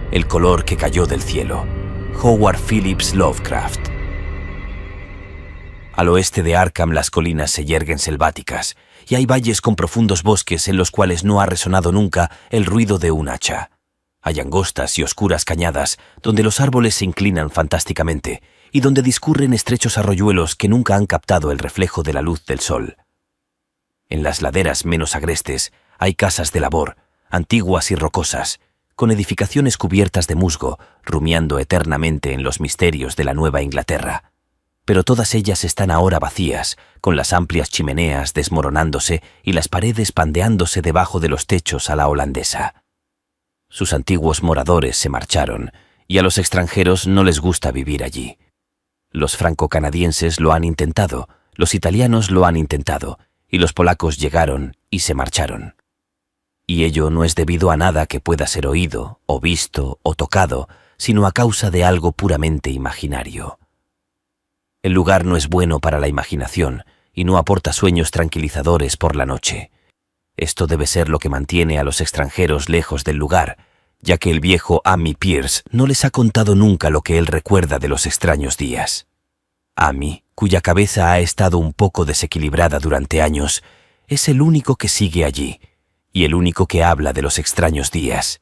El color que cayó del cielo. Howard Phillips Lovecraft. Al oeste de Arkham las colinas se yerguen selváticas, y hay valles con profundos bosques en los cuales no ha resonado nunca el ruido de un hacha. Hay angostas y oscuras cañadas donde los árboles se inclinan fantásticamente y donde discurren estrechos arroyuelos que nunca han captado el reflejo de la luz del sol. En las laderas menos agrestes hay casas de labor, antiguas y rocosas, con edificaciones cubiertas de musgo, rumiando eternamente en los misterios de la Nueva Inglaterra. Pero todas ellas están ahora vacías, con las amplias chimeneas desmoronándose y las paredes pandeándose debajo de los techos a la holandesa. Sus antiguos moradores se marcharon, y a los extranjeros no les gusta vivir allí. Los franco-canadienses lo han intentado, los italianos lo han intentado, y los polacos llegaron y se marcharon. Y ello no es debido a nada que pueda ser oído, o visto, o tocado, sino a causa de algo puramente imaginario. El lugar no es bueno para la imaginación, y no aporta sueños tranquilizadores por la noche. Esto debe ser lo que mantiene a los extranjeros lejos del lugar, ya que el viejo Amy Pierce no les ha contado nunca lo que él recuerda de los extraños días. Amy, cuya cabeza ha estado un poco desequilibrada durante años, es el único que sigue allí, y el único que habla de los extraños días.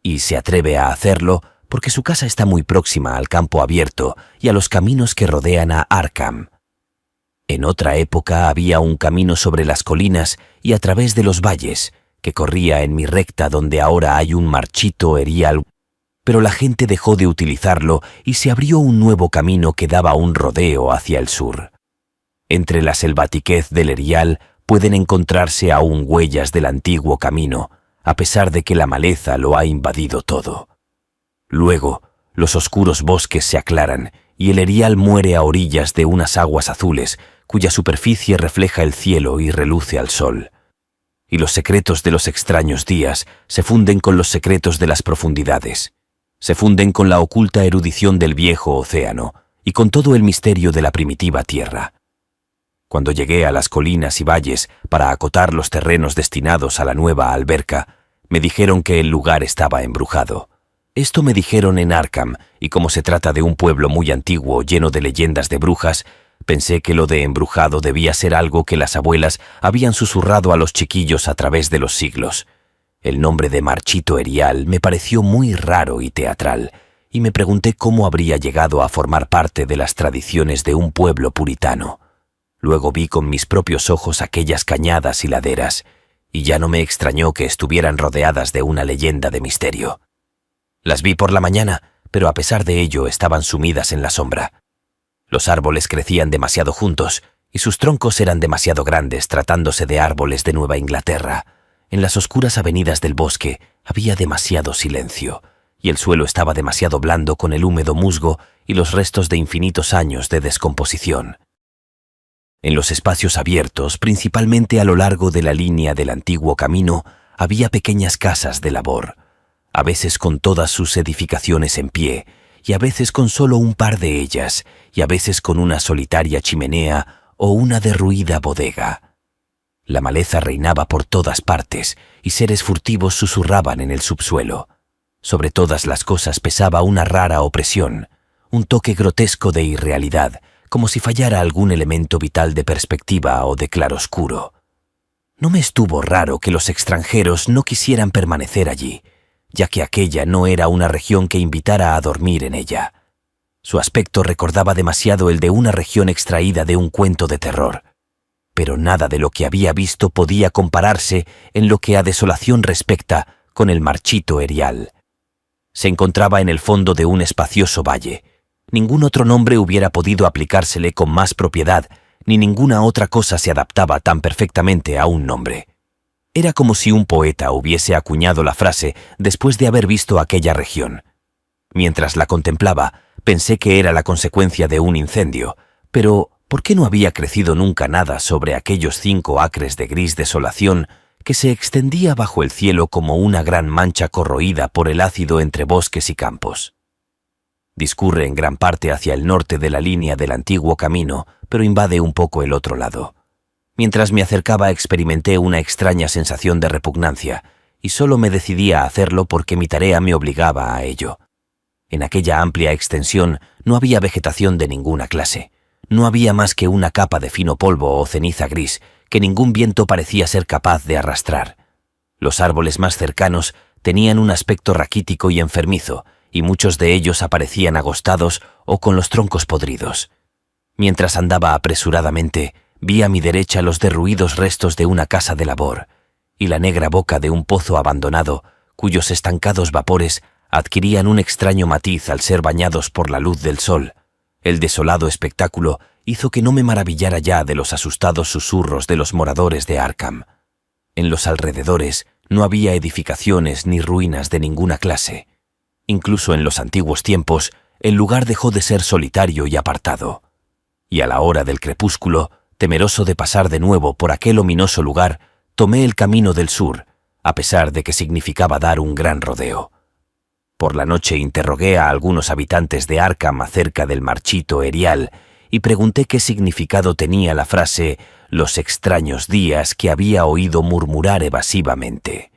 Y se atreve a hacerlo porque su casa está muy próxima al campo abierto y a los caminos que rodean a Arkham. En otra época había un camino sobre las colinas y a través de los valles, que corría en mi recta donde ahora hay un marchito erial, pero la gente dejó de utilizarlo y se abrió un nuevo camino que daba un rodeo hacia el sur. Entre la selvatiquez del erial pueden encontrarse aún huellas del antiguo camino, a pesar de que la maleza lo ha invadido todo. Luego, los oscuros bosques se aclaran y el erial muere a orillas de unas aguas azules, cuya superficie refleja el cielo y reluce al sol. Y los secretos de los extraños días se funden con los secretos de las profundidades. Se funden con la oculta erudición del viejo océano y con todo el misterio de la primitiva tierra. Cuando llegué a las colinas y valles para acotar los terrenos destinados a la nueva alberca, me dijeron que el lugar estaba embrujado. Esto me dijeron en Arkham, y como se trata de un pueblo muy antiguo lleno de leyendas de brujas, pensé que lo de embrujado debía ser algo que las abuelas habían susurrado a los chiquillos a través de los siglos. El nombre de Marchito Erial me pareció muy raro y teatral, y me pregunté cómo habría llegado a formar parte de las tradiciones de un pueblo puritano. Luego vi con mis propios ojos aquellas cañadas y laderas, y ya no me extrañó que estuvieran rodeadas de una leyenda de misterio. Las vi por la mañana, pero a pesar de ello estaban sumidas en la sombra. Los árboles crecían demasiado juntos y sus troncos eran demasiado grandes tratándose de árboles de Nueva Inglaterra. En las oscuras avenidas del bosque había demasiado silencio y el suelo estaba demasiado blando con el húmedo musgo y los restos de infinitos años de descomposición. En los espacios abiertos, principalmente a lo largo de la línea del antiguo camino, había pequeñas casas de labor, a veces con todas sus edificaciones en pie, y a veces con solo un par de ellas, y a veces con una solitaria chimenea o una derruida bodega. La maleza reinaba por todas partes, y seres furtivos susurraban en el subsuelo. Sobre todas las cosas pesaba una rara opresión, un toque grotesco de irrealidad, como si fallara algún elemento vital de perspectiva o de claroscuro. No me estuvo raro que los extranjeros no quisieran permanecer allí, ya que aquella no era una región que invitara a dormir en ella. Su aspecto recordaba demasiado el de una región extraída de un cuento de terror, pero nada de lo que había visto podía compararse en lo que a desolación respecta con el Marchito Erial. Se encontraba en el fondo de un espacioso valle. Ningún otro nombre hubiera podido aplicársele con más propiedad, ni ninguna otra cosa se adaptaba tan perfectamente a un nombre. Era como si un poeta hubiese acuñado la frase después de haber visto aquella región. Mientras la contemplaba, pensé que era la consecuencia de un incendio, pero ¿por qué no había crecido nunca nada sobre aquellos 5 acres de gris desolación que se extendía bajo el cielo como una gran mancha corroída por el ácido entre bosques y campos? Discurre en gran parte hacia el norte de la línea del antiguo camino, pero invade un poco el otro lado. Mientras me acercaba experimenté una extraña sensación de repugnancia, y solo me decidí a hacerlo porque mi tarea me obligaba a ello. En aquella amplia extensión no había vegetación de ninguna clase. No había más que una capa de fino polvo o ceniza gris que ningún viento parecía ser capaz de arrastrar. Los árboles más cercanos tenían un aspecto raquítico y enfermizo, y muchos de ellos aparecían agostados o con los troncos podridos. Mientras andaba apresuradamente, vi a mi derecha los derruidos restos de una casa de labor y la negra boca de un pozo abandonado, cuyos estancados vapores adquirían un extraño matiz al ser bañados por la luz del sol. El desolado espectáculo hizo que no me maravillara ya de los asustados susurros de los moradores de Arkham. En los alrededores no había edificaciones ni ruinas de ninguna clase. Incluso en los antiguos tiempos, el lugar dejó de ser solitario y apartado. Y a la hora del crepúsculo, temeroso de pasar de nuevo por aquel ominoso lugar, tomé el camino del sur, a pesar de que significaba dar un gran rodeo. Por la noche interrogué a algunos habitantes de Arkham acerca del marchito erial y pregunté qué significado tenía la frase «los extraños días» que había oído murmurar evasivamente.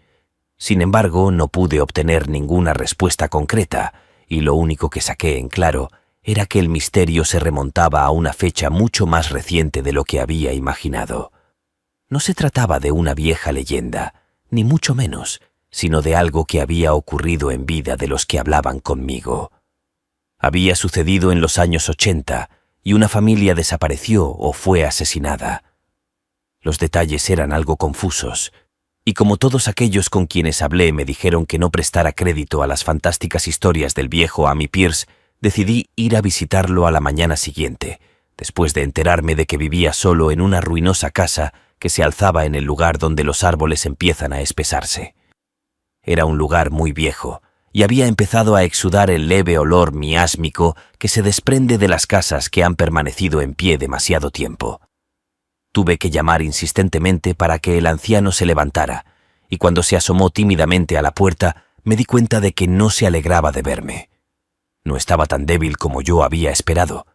Sin embargo, no pude obtener ninguna respuesta concreta, y lo único que saqué en claro era que el misterio se remontaba a una fecha mucho más reciente de lo que había imaginado. No se trataba de una vieja leyenda, ni mucho menos, sino de algo que había ocurrido en vida de los que hablaban conmigo. Había sucedido en los años 80 y una familia desapareció o fue asesinada. Los detalles eran algo confusos, y como todos aquellos con quienes hablé me dijeron que no prestara crédito a las fantásticas historias del viejo Amy Pierce, decidí ir a visitarlo a la mañana siguiente, después de enterarme de que vivía solo en una ruinosa casa que se alzaba en el lugar donde los árboles empiezan a espesarse. Era un lugar muy viejo, y había empezado a exudar el leve olor miásmico que se desprende de las casas que han permanecido en pie demasiado tiempo. Tuve que llamar insistentemente para que el anciano se levantara, y cuando se asomó tímidamente a la puerta, me di cuenta de que no se alegraba de verme. No estaba tan débil como yo había esperado.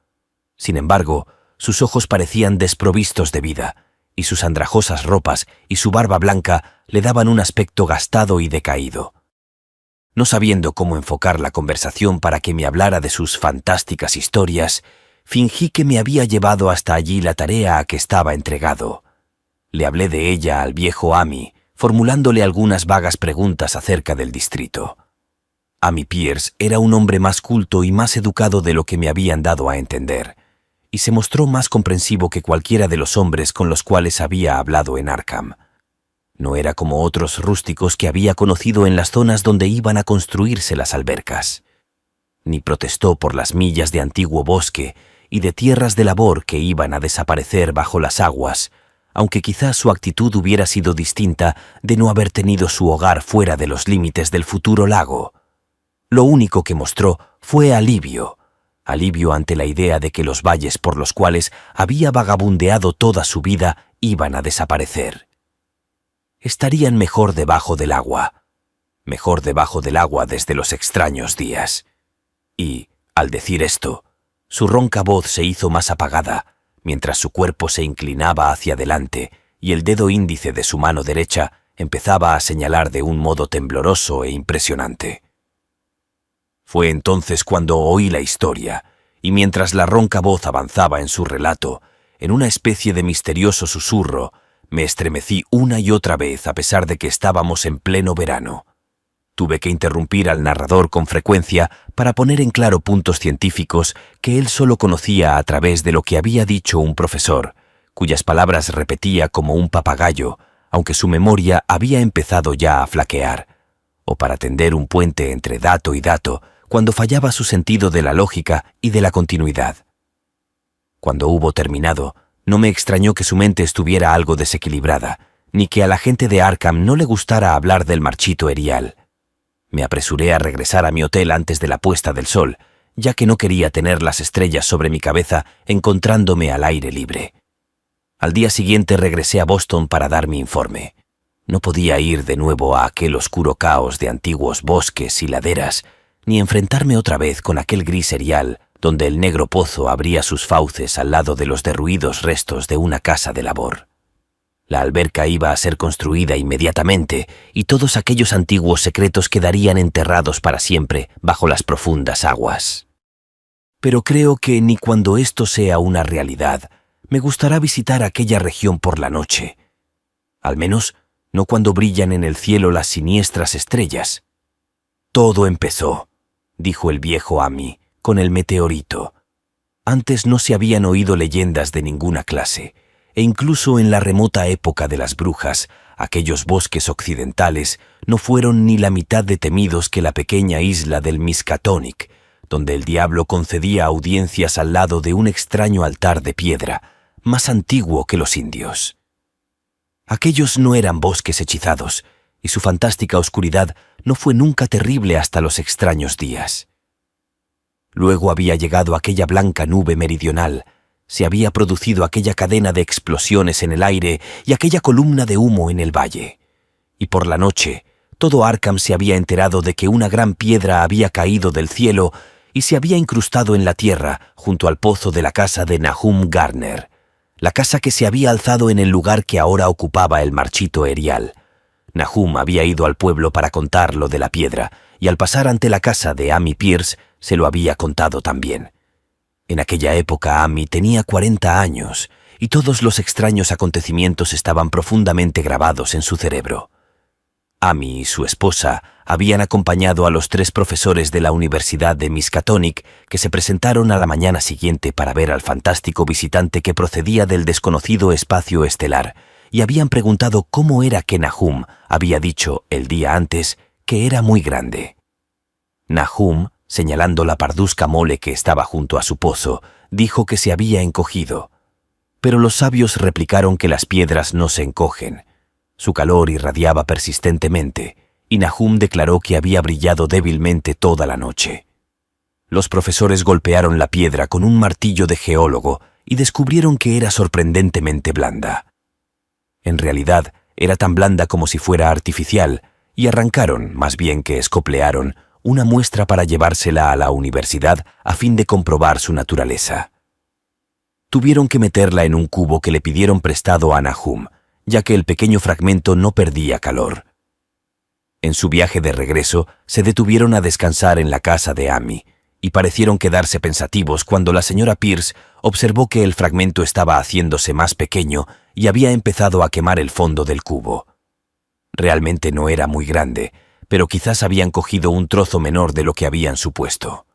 Sin embargo, sus ojos parecían desprovistos de vida, y sus andrajosas ropas y su barba blanca le daban un aspecto gastado y decaído. No sabiendo cómo enfocar la conversación para que me hablara de sus fantásticas historias, fingí que me había llevado hasta allí la tarea a que estaba entregado. Le hablé de ella al viejo Amy, formulándole algunas vagas preguntas acerca del distrito. Amy Pierce era un hombre más culto y más educado de lo que me habían dado a entender, y se mostró más comprensivo que cualquiera de los hombres con los cuales había hablado en Arkham. No era como otros rústicos que había conocido en las zonas donde iban a construirse las albercas. Ni protestó por las millas de antiguo bosque y de tierras de labor que iban a desaparecer bajo las aguas, aunque quizás su actitud hubiera sido distinta de no haber tenido su hogar fuera de los límites del futuro lago. Lo único que mostró fue alivio ante la idea de que los valles por los cuales había vagabundeado toda su vida iban a desaparecer. Estarían mejor debajo del agua desde los extraños días. Y, al decir esto, su ronca voz se hizo más apagada, mientras su cuerpo se inclinaba hacia adelante y el dedo índice de su mano derecha empezaba a señalar de un modo tembloroso e impresionante. Fue entonces cuando oí la historia, y mientras la ronca voz avanzaba en su relato, en una especie de misterioso susurro, me estremecí una y otra vez a pesar de que estábamos en pleno verano. Tuve que interrumpir al narrador con frecuencia para poner en claro puntos científicos que él solo conocía a través de lo que había dicho un profesor, cuyas palabras repetía como un papagayo, aunque su memoria había empezado ya a flaquear, o para tender un puente entre dato y dato, cuando fallaba su sentido de la lógica y de la continuidad. Cuando hubo terminado, no me extrañó que su mente estuviera algo desequilibrada, ni que a la gente de Arkham no le gustara hablar del marchito erial. Me apresuré a regresar a mi hotel antes de la puesta del sol, ya que no quería tener las estrellas sobre mi cabeza encontrándome al aire libre. Al día siguiente regresé a Boston para dar mi informe. No podía ir de nuevo a aquel oscuro caos de antiguos bosques y laderas, ni enfrentarme otra vez con aquel gris erial donde el negro pozo abría sus fauces al lado de los derruidos restos de una casa de labor. La alberca iba a ser construida inmediatamente y todos aquellos antiguos secretos quedarían enterrados para siempre bajo las profundas aguas. Pero creo que ni cuando esto sea una realidad, me gustará visitar aquella región por la noche. Al menos, no cuando brillan en el cielo las siniestras estrellas. Todo empezó, dijo el viejo Ami, con el meteorito. Antes no se habían oído leyendas de ninguna clase, e incluso en la remota época de las brujas, aquellos bosques occidentales no fueron ni la mitad de temidos que la pequeña isla del Miskatonic, donde el diablo concedía audiencias al lado de un extraño altar de piedra, más antiguo que los indios. Aquellos no eran bosques hechizados, y su fantástica oscuridad no fue nunca terrible hasta los extraños días. Luego había llegado aquella blanca nube meridional, se había producido aquella cadena de explosiones en el aire y aquella columna de humo en el valle. Y por la noche, todo Arkham se había enterado de que una gran piedra había caído del cielo y se había incrustado en la tierra junto al pozo de la casa de Nahum Garner, la casa que se había alzado en el lugar que ahora ocupaba el marchito erial. Nahum había ido al pueblo para contar lo de la piedra, y al pasar ante la casa de Ami Pierce se lo había contado también. En aquella época Ami tenía 40 años, y todos los extraños acontecimientos estaban profundamente grabados en su cerebro. Ami y su esposa habían acompañado a los 3 profesores de la Universidad de Miskatonic que se presentaron a la mañana siguiente para ver al fantástico visitante que procedía del desconocido espacio estelar, y habían preguntado cómo era que Nahum había dicho el día antes que era muy grande. Nahum, señalando la parduzca mole que estaba junto a su pozo, dijo que se había encogido. Pero los sabios replicaron que las piedras no se encogen. Su calor irradiaba persistentemente, y Nahum declaró que había brillado débilmente toda la noche. Los profesores golpearon la piedra con un martillo de geólogo y descubrieron que era sorprendentemente blanda. En realidad, era tan blanda como si fuera artificial, y arrancaron, más bien que escoplearon, una muestra para llevársela a la universidad a fin de comprobar su naturaleza. Tuvieron que meterla en un cubo que le pidieron prestado a Nahum, ya que el pequeño fragmento no perdía calor. En su viaje de regreso, se detuvieron a descansar en la casa de Ami, y parecieron quedarse pensativos cuando la señora Pierce observó que el fragmento estaba haciéndose más pequeño y había empezado a quemar el fondo del cubo. Realmente no era muy grande, pero quizás habían cogido un trozo menor de lo que habían supuesto.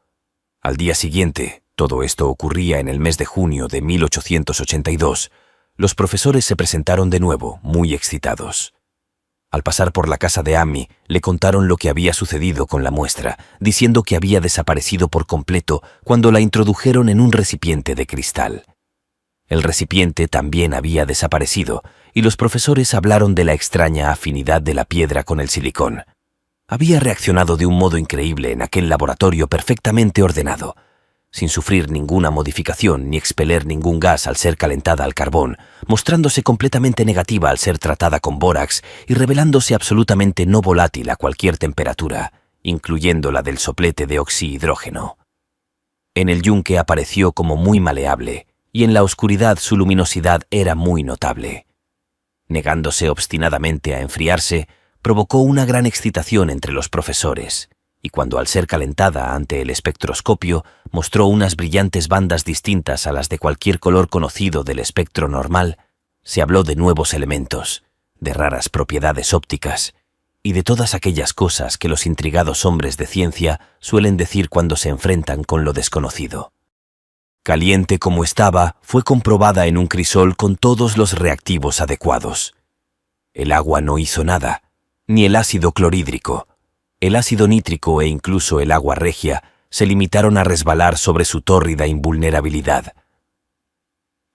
Al día siguiente, todo esto ocurría en el mes de junio de 1882, los profesores se presentaron de nuevo, muy excitados. Al pasar por la casa de Ami, le contaron lo que había sucedido con la muestra, diciendo que había desaparecido por completo cuando la introdujeron en un recipiente de cristal. El recipiente también había desaparecido, y los profesores hablaron de la extraña afinidad de la piedra con el silicón. Había reaccionado de un modo increíble en aquel laboratorio perfectamente ordenado, sin sufrir ninguna modificación ni expeler ningún gas al ser calentada al carbón, mostrándose completamente negativa al ser tratada con bórax y revelándose absolutamente no volátil a cualquier temperatura, incluyendo la del soplete de oxihidrógeno. En el yunque apareció como muy maleable, y en la oscuridad su luminosidad era muy notable. Negándose obstinadamente a enfriarse, provocó una gran excitación entre los profesores, y cuando al ser calentada ante el espectroscopio mostró unas brillantes bandas distintas a las de cualquier color conocido del espectro normal, se habló de nuevos elementos, de raras propiedades ópticas y de todas aquellas cosas que los intrigados hombres de ciencia suelen decir cuando se enfrentan con lo desconocido. Caliente como estaba, fue comprobada en un crisol con todos los reactivos adecuados. El agua no hizo nada, ni el ácido clorhídrico. El ácido nítrico e incluso el agua regia se limitaron a resbalar sobre su tórrida invulnerabilidad.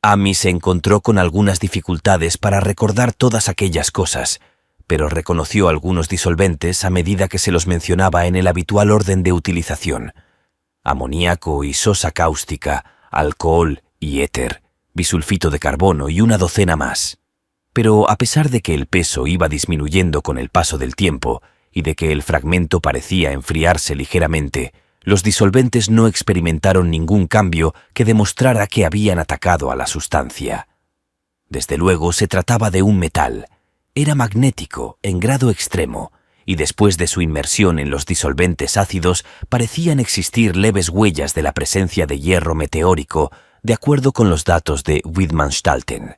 Ami se encontró con algunas dificultades para recordar todas aquellas cosas, pero reconoció algunos disolventes a medida que se los mencionaba en el habitual orden de utilización: amoníaco y sosa cáustica, alcohol y éter, bisulfito de carbono y una docena más. Pero a pesar de que el peso iba disminuyendo con el paso del tiempo, y de que el fragmento parecía enfriarse ligeramente, los disolventes no experimentaron ningún cambio que demostrara que habían atacado a la sustancia. Desde luego se trataba de un metal. Era magnético en grado extremo, y después de su inmersión en los disolventes ácidos parecían existir leves huellas de la presencia de hierro meteórico, de acuerdo con los datos de Widmanstálten.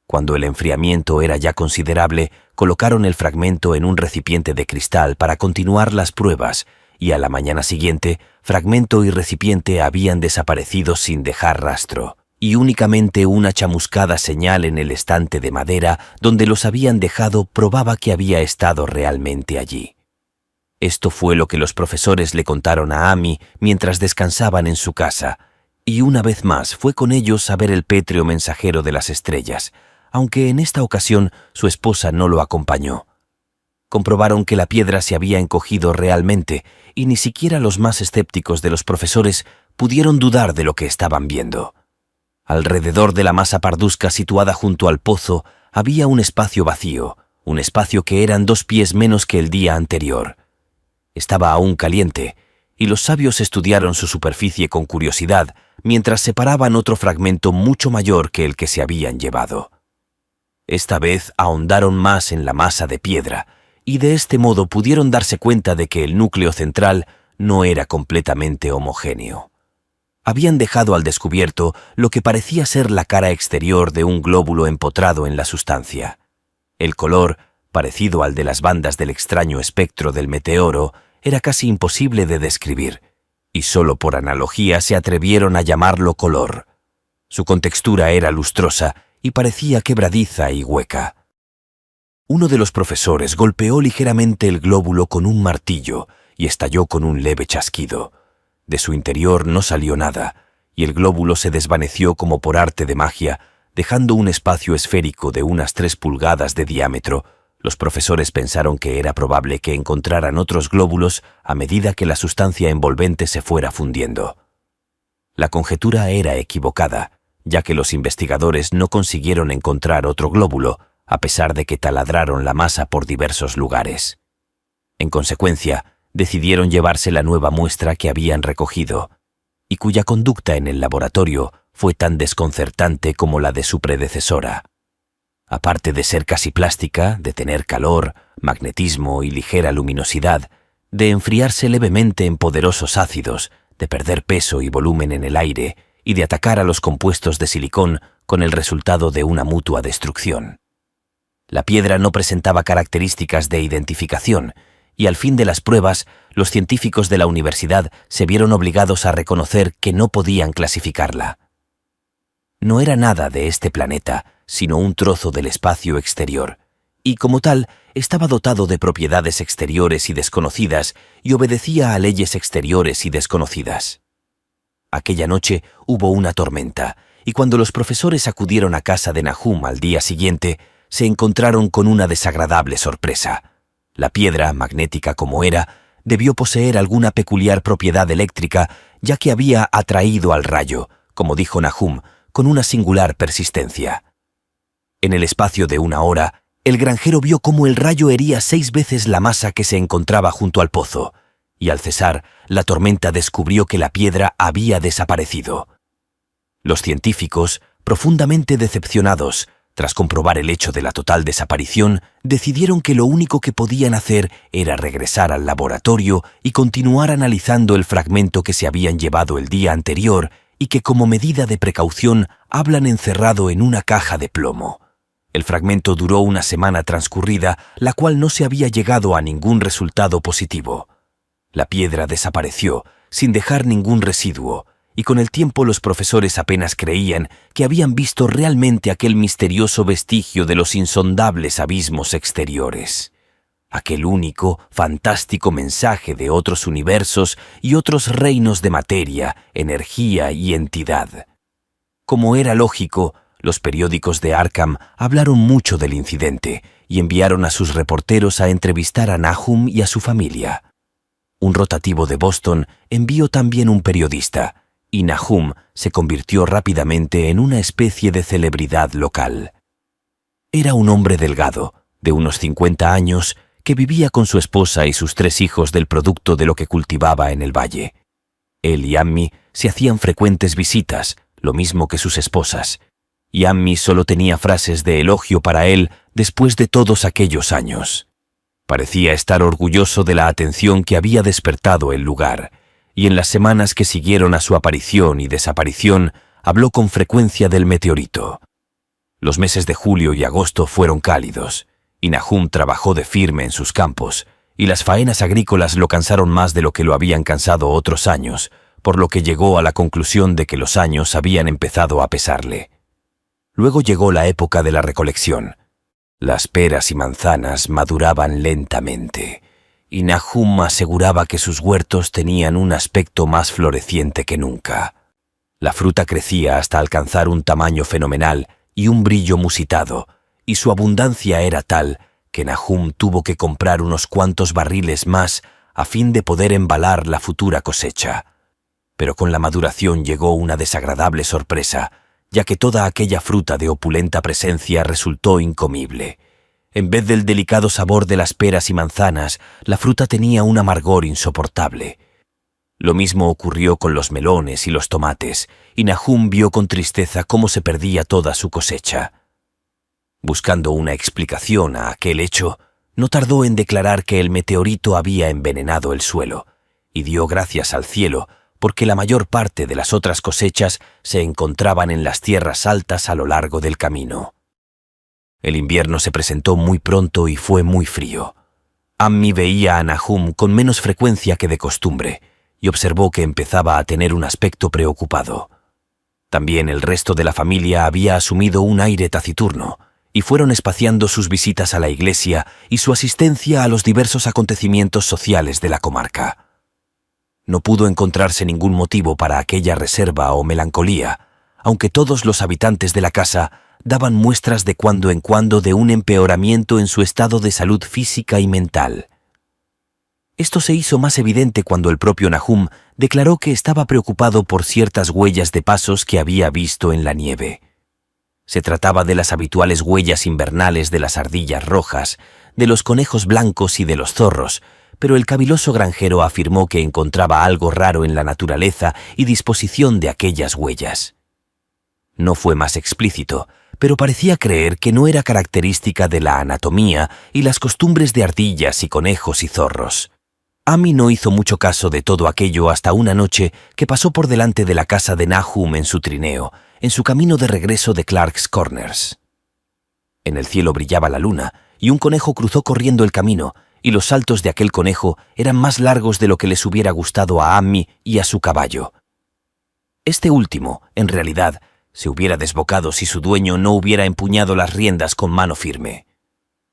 Cuando el enfriamiento era ya considerable, colocaron el fragmento en un recipiente de cristal para continuar las pruebas, y a la mañana siguiente, fragmento y recipiente habían desaparecido sin dejar rastro, y únicamente una chamuscada señal en el estante de madera donde los habían dejado probaba que había estado realmente allí. Esto fue lo que los profesores le contaron a Amy mientras descansaban en su casa, y una vez más fue con ellos a ver el pétreo mensajero de las estrellas, aunque en esta ocasión su esposa no lo acompañó. Comprobaron que la piedra se había encogido realmente, y ni siquiera los más escépticos de los profesores pudieron dudar de lo que estaban viendo. Alrededor de la masa parduzca situada junto al pozo había un espacio vacío, un espacio que eran 2 pies menos que el día anterior. Estaba aún caliente, y los sabios estudiaron su superficie con curiosidad mientras separaban otro fragmento mucho mayor que el que se habían llevado. Esta vez ahondaron más en la masa de piedra, y de este modo pudieron darse cuenta de que el núcleo central no era completamente homogéneo. Habían dejado al descubierto lo que parecía ser la cara exterior de un glóbulo empotrado en la sustancia. El color, parecido al de las bandas del extraño espectro del meteoro, era casi imposible de describir, y solo por analogía se atrevieron a llamarlo color. Su contextura era lustrosa y parecía quebradiza y hueca. Uno de los profesores golpeó ligeramente el glóbulo con un martillo y estalló con un leve chasquido. De su interior no salió nada, y el glóbulo se desvaneció como por arte de magia, dejando un espacio esférico de unas 3 pulgadas de diámetro. Los profesores pensaron que era probable que encontraran otros glóbulos a medida que la sustancia envolvente se fuera fundiendo. La conjetura era equivocada, ya que los investigadores no consiguieron encontrar otro glóbulo, a pesar de que taladraron la masa por diversos lugares. En consecuencia, decidieron llevarse la nueva muestra que habían recogido, y cuya conducta en el laboratorio fue tan desconcertante como la de su predecesora. Aparte de ser casi plástica, de tener calor, magnetismo y ligera luminosidad, de enfriarse levemente en poderosos ácidos, de perder peso y volumen en el aire, y de atacar a los compuestos de silicón con el resultado de una mutua destrucción. La piedra no presentaba características de identificación, y al fin de las pruebas, los científicos de la universidad se vieron obligados a reconocer que no podían clasificarla. No era nada de este planeta, sino un trozo del espacio exterior, y como tal, estaba dotado de propiedades exteriores y desconocidas y obedecía a leyes exteriores y desconocidas. Aquella noche hubo una tormenta, y cuando los profesores acudieron a casa de Nahum al día siguiente, se encontraron con una desagradable sorpresa. La piedra, magnética como era, debió poseer alguna peculiar propiedad eléctrica, ya que había atraído al rayo, como dijo Nahum, con una singular persistencia. En el espacio de 1 hora, el granjero vio cómo el rayo hería 6 veces la masa que se encontraba junto al pozo, y al cesar, la tormenta descubrió que la piedra había desaparecido. Los científicos, profundamente decepcionados, tras comprobar el hecho de la total desaparición, decidieron que lo único que podían hacer era regresar al laboratorio y continuar analizando el fragmento que se habían llevado el día anterior y que como medida de precaución hablan encerrado en una caja de plomo. El fragmento duró una semana transcurrida, la cual no se había llegado a ningún resultado positivo. La piedra desapareció, sin dejar ningún residuo, y con el tiempo los profesores apenas creían que habían visto realmente aquel misterioso vestigio de los insondables abismos exteriores. Aquel único, fantástico mensaje de otros universos y otros reinos de materia, energía y entidad. Como era lógico, los periódicos de Arkham hablaron mucho del incidente y enviaron a sus reporteros a entrevistar a Nahum y a su familia. Un rotativo de Boston envió también un periodista, y Nahum se convirtió rápidamente en una especie de celebridad local. Era un hombre delgado, de unos 50 años, que vivía con su esposa y sus 3 hijos del producto de lo que cultivaba en el valle. Él y Amy se hacían frecuentes visitas, lo mismo que sus esposas, y Ammi solo tenía frases de elogio para él después de todos aquellos años. Parecía estar orgulloso de la atención que había despertado el lugar, y en las semanas que siguieron a su aparición y desaparición habló con frecuencia del meteorito. Los meses de julio y agosto fueron cálidos, y Nahum trabajó de firme en sus campos, y las faenas agrícolas lo cansaron más de lo que lo habían cansado otros años, por lo que llegó a la conclusión de que los años habían empezado a pesarle. Luego llegó la época de la recolección. Las peras y manzanas maduraban lentamente, y Nahum aseguraba que sus huertos tenían un aspecto más floreciente que nunca. La fruta crecía hasta alcanzar un tamaño fenomenal y un brillo musitado, y su abundancia era tal que Nahum tuvo que comprar unos cuantos barriles más a fin de poder embalar la futura cosecha. Pero con la maduración llegó una desagradable sorpresa, ya que toda aquella fruta de opulenta presencia resultó incomible. En vez del delicado sabor de las peras y manzanas, la fruta tenía un amargor insoportable. Lo mismo ocurrió con los melones y los tomates, y Nahum vio con tristeza cómo se perdía toda su cosecha. Buscando una explicación a aquel hecho, no tardó en declarar que el meteorito había envenenado el suelo, y dio gracias al cielo porque la mayor parte de las otras cosechas se encontraban en las tierras altas a lo largo del camino. El invierno se presentó muy pronto y fue muy frío. Ammi veía a Nahum con menos frecuencia que de costumbre, y observó que empezaba a tener un aspecto preocupado. También el resto de la familia había asumido un aire taciturno, y fueron espaciando sus visitas a la iglesia y su asistencia a los diversos acontecimientos sociales de la comarca. No pudo encontrarse ningún motivo para aquella reserva o melancolía, aunque todos los habitantes de la casa daban muestras de cuando en cuando de un empeoramiento en su estado de salud física y mental. Esto se hizo más evidente cuando el propio Nahum declaró que estaba preocupado por ciertas huellas de pasos que había visto en la nieve. Se trataba de las habituales huellas invernales de las ardillas rojas, de los conejos blancos y de los zorros, pero el caviloso granjero afirmó que encontraba algo raro en la naturaleza y disposición de aquellas huellas. No fue más explícito, pero parecía creer que no era característica de la anatomía y las costumbres de ardillas y conejos y zorros. Ammi no hizo mucho caso de todo aquello hasta una noche que pasó por delante de la casa de Nahum en su trineo, en su camino de regreso de Clark's Corners. En el cielo brillaba la luna, y un conejo cruzó corriendo el camino, y los saltos de aquel conejo eran más largos de lo que les hubiera gustado a Ammi y a su caballo. Este último, en realidad, se hubiera desbocado si su dueño no hubiera empuñado las riendas con mano firme.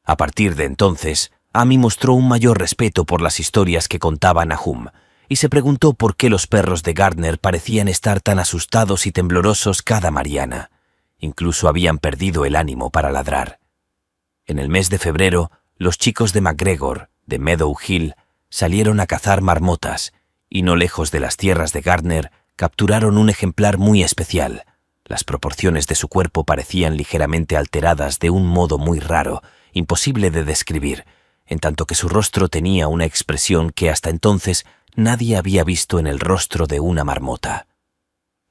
A partir de entonces, Ammi mostró un mayor respeto por las historias que contaba Nahum, y se preguntó por qué los perros de Gardner parecían estar tan asustados y temblorosos cada mañana. Incluso habían perdido el ánimo para ladrar. En el mes de febrero, los chicos de MacGregor, de Meadow Hill, salieron a cazar marmotas, y no lejos de las tierras de Gardner capturaron un ejemplar muy especial. Las proporciones de su cuerpo parecían ligeramente alteradas de un modo muy raro, imposible de describir, en tanto que su rostro tenía una expresión que hasta entonces nadie había visto en el rostro de una marmota.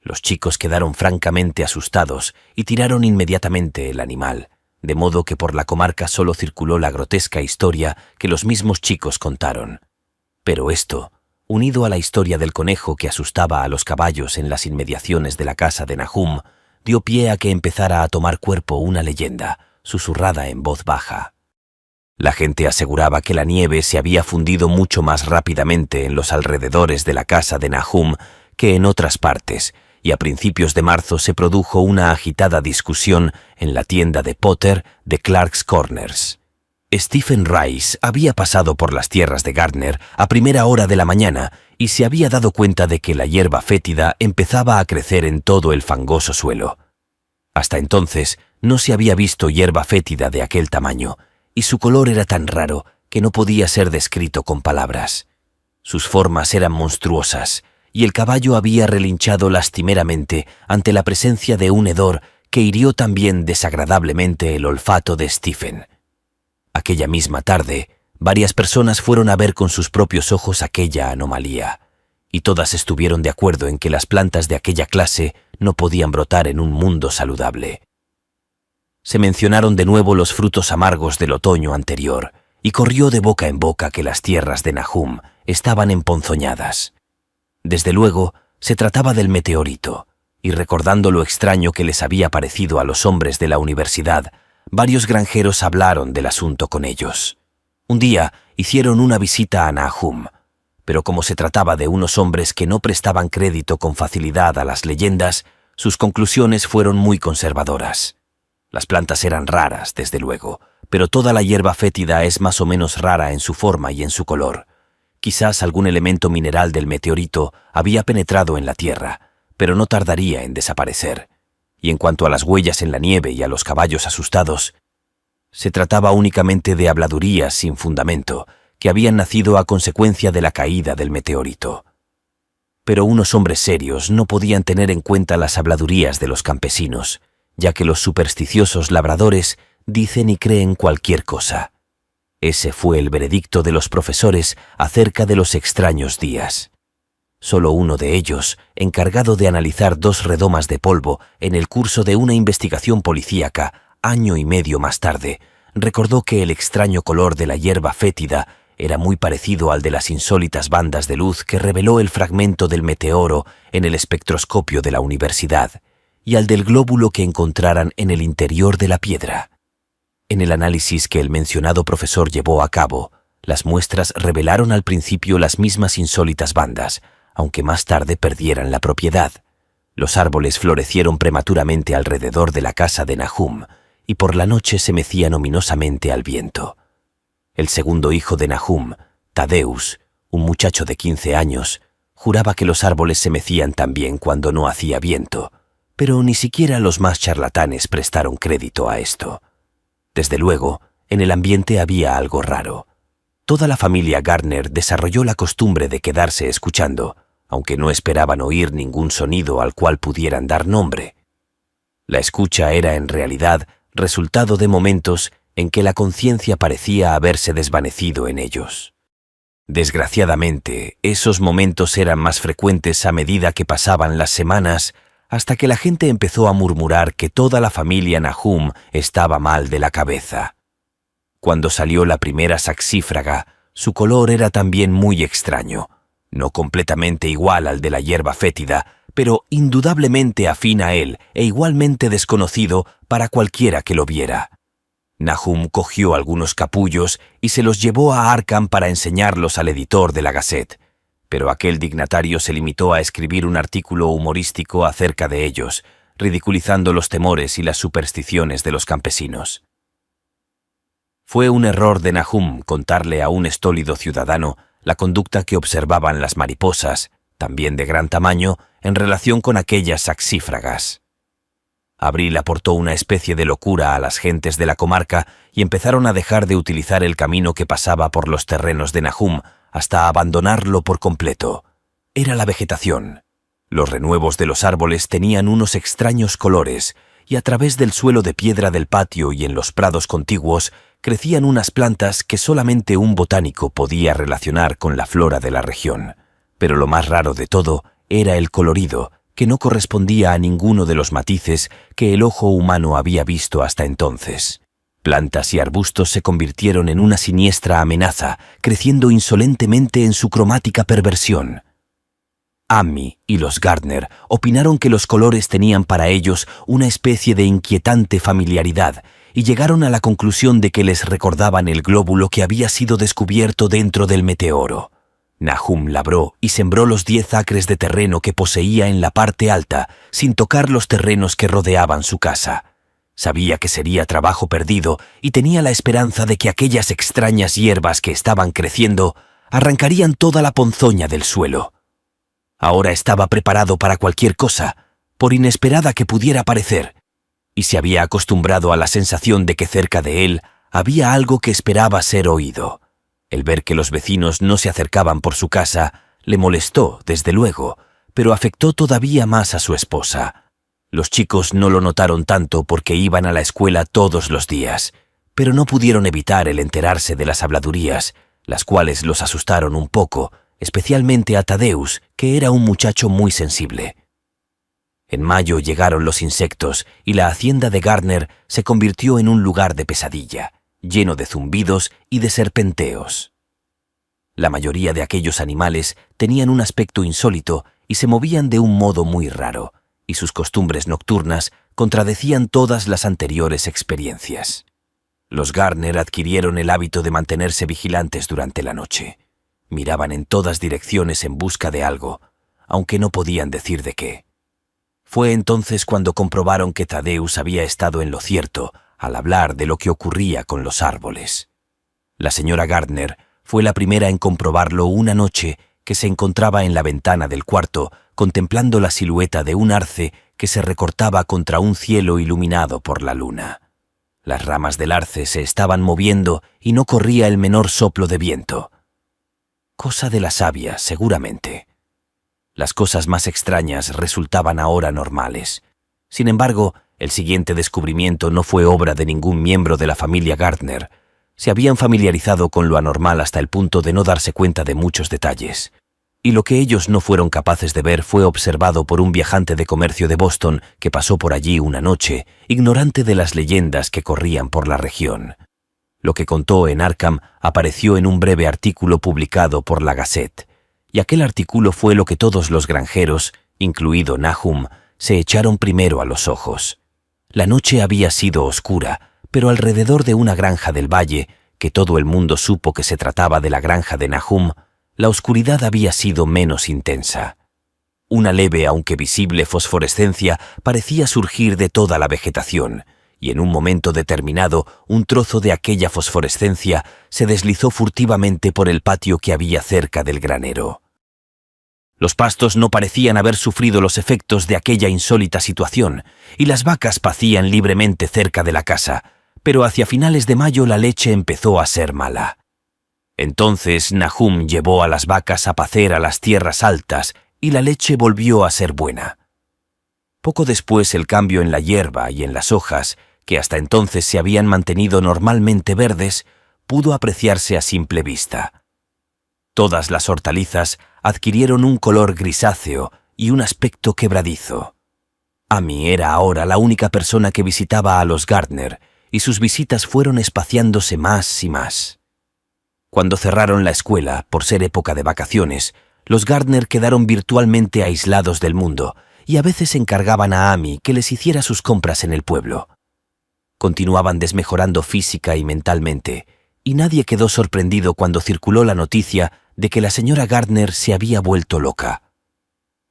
Los chicos quedaron francamente asustados y tiraron inmediatamente el animal, de modo que por la comarca solo circuló la grotesca historia que los mismos chicos contaron. Pero esto, unido a la historia del conejo que asustaba a los caballos en las inmediaciones de la casa de Nahum, dio pie a que empezara a tomar cuerpo una leyenda, susurrada en voz baja. La gente aseguraba que la nieve se había fundido mucho más rápidamente en los alrededores de la casa de Nahum que en otras partes, y a principios de marzo se produjo una agitada discusión en la tienda de Potter de Clark's Corners. Stephen Rice había pasado por las tierras de Gardner a primera hora de la mañana y se había dado cuenta de que la hierba fétida empezaba a crecer en todo el fangoso suelo. Hasta entonces no se había visto hierba fétida de aquel tamaño, y su color era tan raro que no podía ser descrito con palabras. Sus formas eran monstruosas, y el caballo había relinchado lastimeramente ante la presencia de un hedor que hirió también desagradablemente el olfato de Stephen. Aquella misma tarde, varias personas fueron a ver con sus propios ojos aquella anomalía, y todas estuvieron de acuerdo en que las plantas de aquella clase no podían brotar en un mundo saludable. se mencionaron de nuevo los frutos amargos del otoño anterior, y corrió de boca en boca que las tierras de Nahum estaban emponzoñadas. Desde luego, se trataba del meteorito, y recordando lo extraño que les había parecido a los hombres de la universidad, varios granjeros hablaron del asunto con ellos. Un día hicieron una visita a Nahum, pero como se trataba de unos hombres que no prestaban crédito con facilidad a las leyendas, sus conclusiones fueron muy conservadoras. Las plantas eran raras, desde luego, pero toda la hierba fétida es más o menos rara en su forma y en su color. Quizás algún elemento mineral del meteorito había penetrado en la tierra, pero no tardaría en desaparecer. Y en cuanto a las huellas en la nieve y a los caballos asustados, se trataba únicamente de habladurías sin fundamento que habían nacido a consecuencia de la caída del meteorito. Pero unos hombres serios no podían tener en cuenta las habladurías de los campesinos, ya que los supersticiosos labradores dicen y creen cualquier cosa. Ese fue el veredicto de los profesores acerca de los extraños días. Solo uno de ellos, encargado de analizar 2 redomas de polvo en el curso de una investigación policíaca, año y medio más tarde, recordó que el extraño color de la hierba fétida era muy parecido al de las insólitas bandas de luz que reveló el fragmento del meteoro en el espectroscopio de la universidad, y al del glóbulo que encontraran en el interior de la piedra. En el análisis que el mencionado profesor llevó a cabo, las muestras revelaron al principio las mismas insólitas bandas, aunque más tarde perdieran la propiedad. Los árboles florecieron prematuramente alrededor de la casa de Nahum, y por la noche se mecían ominosamente al viento. El segundo hijo de Nahum, Tadeus, un muchacho de 15 años, juraba que los árboles se mecían también cuando no hacía viento, pero ni siquiera los más charlatanes prestaron crédito a esto. Desde luego, en el ambiente había algo raro. Toda la familia Gardner desarrolló la costumbre de quedarse escuchando, aunque no esperaban oír ningún sonido al cual pudieran dar nombre. La escucha era en realidad resultado de momentos en que la conciencia parecía haberse desvanecido en ellos. Desgraciadamente, esos momentos eran más frecuentes a medida que pasaban las semanas, hasta que la gente empezó a murmurar que toda la familia Nahum estaba mal de la cabeza. Cuando salió la primera saxífraga, su color era también muy extraño, no completamente igual al de la hierba fétida, pero indudablemente afín a él e igualmente desconocido para cualquiera que lo viera. Nahum cogió algunos capullos y se los llevó a Arkham para enseñarlos al editor de la Gazette, pero aquel dignatario se limitó a escribir un artículo humorístico acerca de ellos, ridiculizando los temores y las supersticiones de los campesinos. Fue un error de Nahum contarle a un estólido ciudadano la conducta que observaban las mariposas, también de gran tamaño, en relación con aquellas saxífragas. Abril aportó una especie de locura a las gentes de la comarca y empezaron a dejar de utilizar el camino que pasaba por los terrenos de Nahum hasta abandonarlo por completo. Era la vegetación. Los renuevos de los árboles tenían unos extraños colores y a través del suelo de piedra del patio y en los prados contiguos crecían unas plantas que solamente un botánico podía relacionar con la flora de la región. Pero lo más raro de todo era el colorido, que no correspondía a ninguno de los matices que el ojo humano había visto hasta entonces. Plantas y arbustos se convirtieron en una siniestra amenaza, creciendo insolentemente en su cromática perversión. Amy y los Gardner opinaron que los colores tenían para ellos una especie de inquietante familiaridad y llegaron a la conclusión de que les recordaban el glóbulo que había sido descubierto dentro del meteoro. Nahum labró y sembró los 10 acres de terreno que poseía en la parte alta, sin tocar los terrenos que rodeaban su casa. Sabía que sería trabajo perdido y tenía la esperanza de que aquellas extrañas hierbas que estaban creciendo arrancarían toda la ponzoña del suelo. Ahora estaba preparado para cualquier cosa, por inesperada que pudiera parecer, y se había acostumbrado a la sensación de que cerca de él había algo que esperaba ser oído. El ver que los vecinos no se acercaban por su casa le molestó, desde luego, pero afectó todavía más a su esposa. Los chicos no lo notaron tanto porque iban a la escuela todos los días, pero no pudieron evitar el enterarse de las habladurías, las cuales los asustaron un poco, especialmente a Tadeus, que era un muchacho muy sensible. En mayo llegaron los insectos y la hacienda de Gardner se convirtió en un lugar de pesadilla, lleno de zumbidos y de serpenteos. La mayoría de aquellos animales tenían un aspecto insólito y se movían de un modo muy raro, y sus costumbres nocturnas contradecían todas las anteriores experiencias. Los Gardner adquirieron el hábito de mantenerse vigilantes durante la noche. Miraban en todas direcciones en busca de algo, aunque no podían decir de qué. Fue entonces cuando comprobaron que Thaddeus había estado en lo cierto al hablar de lo que ocurría con los árboles. La señora Gardner fue la primera en comprobarlo una noche que se encontraba en la ventana del cuarto contemplando la silueta de un arce que se recortaba contra un cielo iluminado por la luna. Las ramas del arce se estaban moviendo y no corría el menor soplo de viento. Cosa de la savia, seguramente. Las cosas más extrañas resultaban ahora normales. Sin embargo, el siguiente descubrimiento no fue obra de ningún miembro de la familia Gardner. Se habían familiarizado con lo anormal hasta el punto de no darse cuenta de muchos detalles. Y lo que ellos no fueron capaces de ver fue observado por un viajante de comercio de Boston que pasó por allí una noche, ignorante de las leyendas que corrían por la región. Lo que contó en Arkham apareció en un breve artículo publicado por la Gazette, y aquel artículo fue lo que todos los granjeros, incluido Nahum, se echaron primero a los ojos. La noche había sido oscura, pero alrededor de una granja del valle, que todo el mundo supo que se trataba de la granja de Nahum, la oscuridad había sido menos intensa. Una leve aunque visible fosforescencia parecía surgir de toda la vegetación, y en un momento determinado un trozo de aquella fosforescencia se deslizó furtivamente por el patio que había cerca del granero. Los pastos no parecían haber sufrido los efectos de aquella insólita situación, y las vacas pacían libremente cerca de la casa, pero hacia finales de mayo la leche empezó a ser mala. Entonces Nahum llevó a las vacas a pacer a las tierras altas y la leche volvió a ser buena. Poco después el cambio en la hierba y en las hojas, que hasta entonces se habían mantenido normalmente verdes, pudo apreciarse a simple vista. Todas las hortalizas adquirieron un color grisáceo y un aspecto quebradizo. Amy era ahora la única persona que visitaba a los Gardner, y sus visitas fueron espaciándose más y más. Cuando cerraron la escuela, por ser época de vacaciones, los Gardner quedaron virtualmente aislados del mundo y a veces encargaban a Amy que les hiciera sus compras en el pueblo. Continuaban desmejorando física y mentalmente, y nadie quedó sorprendido cuando circuló la noticia de que la señora Gardner se había vuelto loca.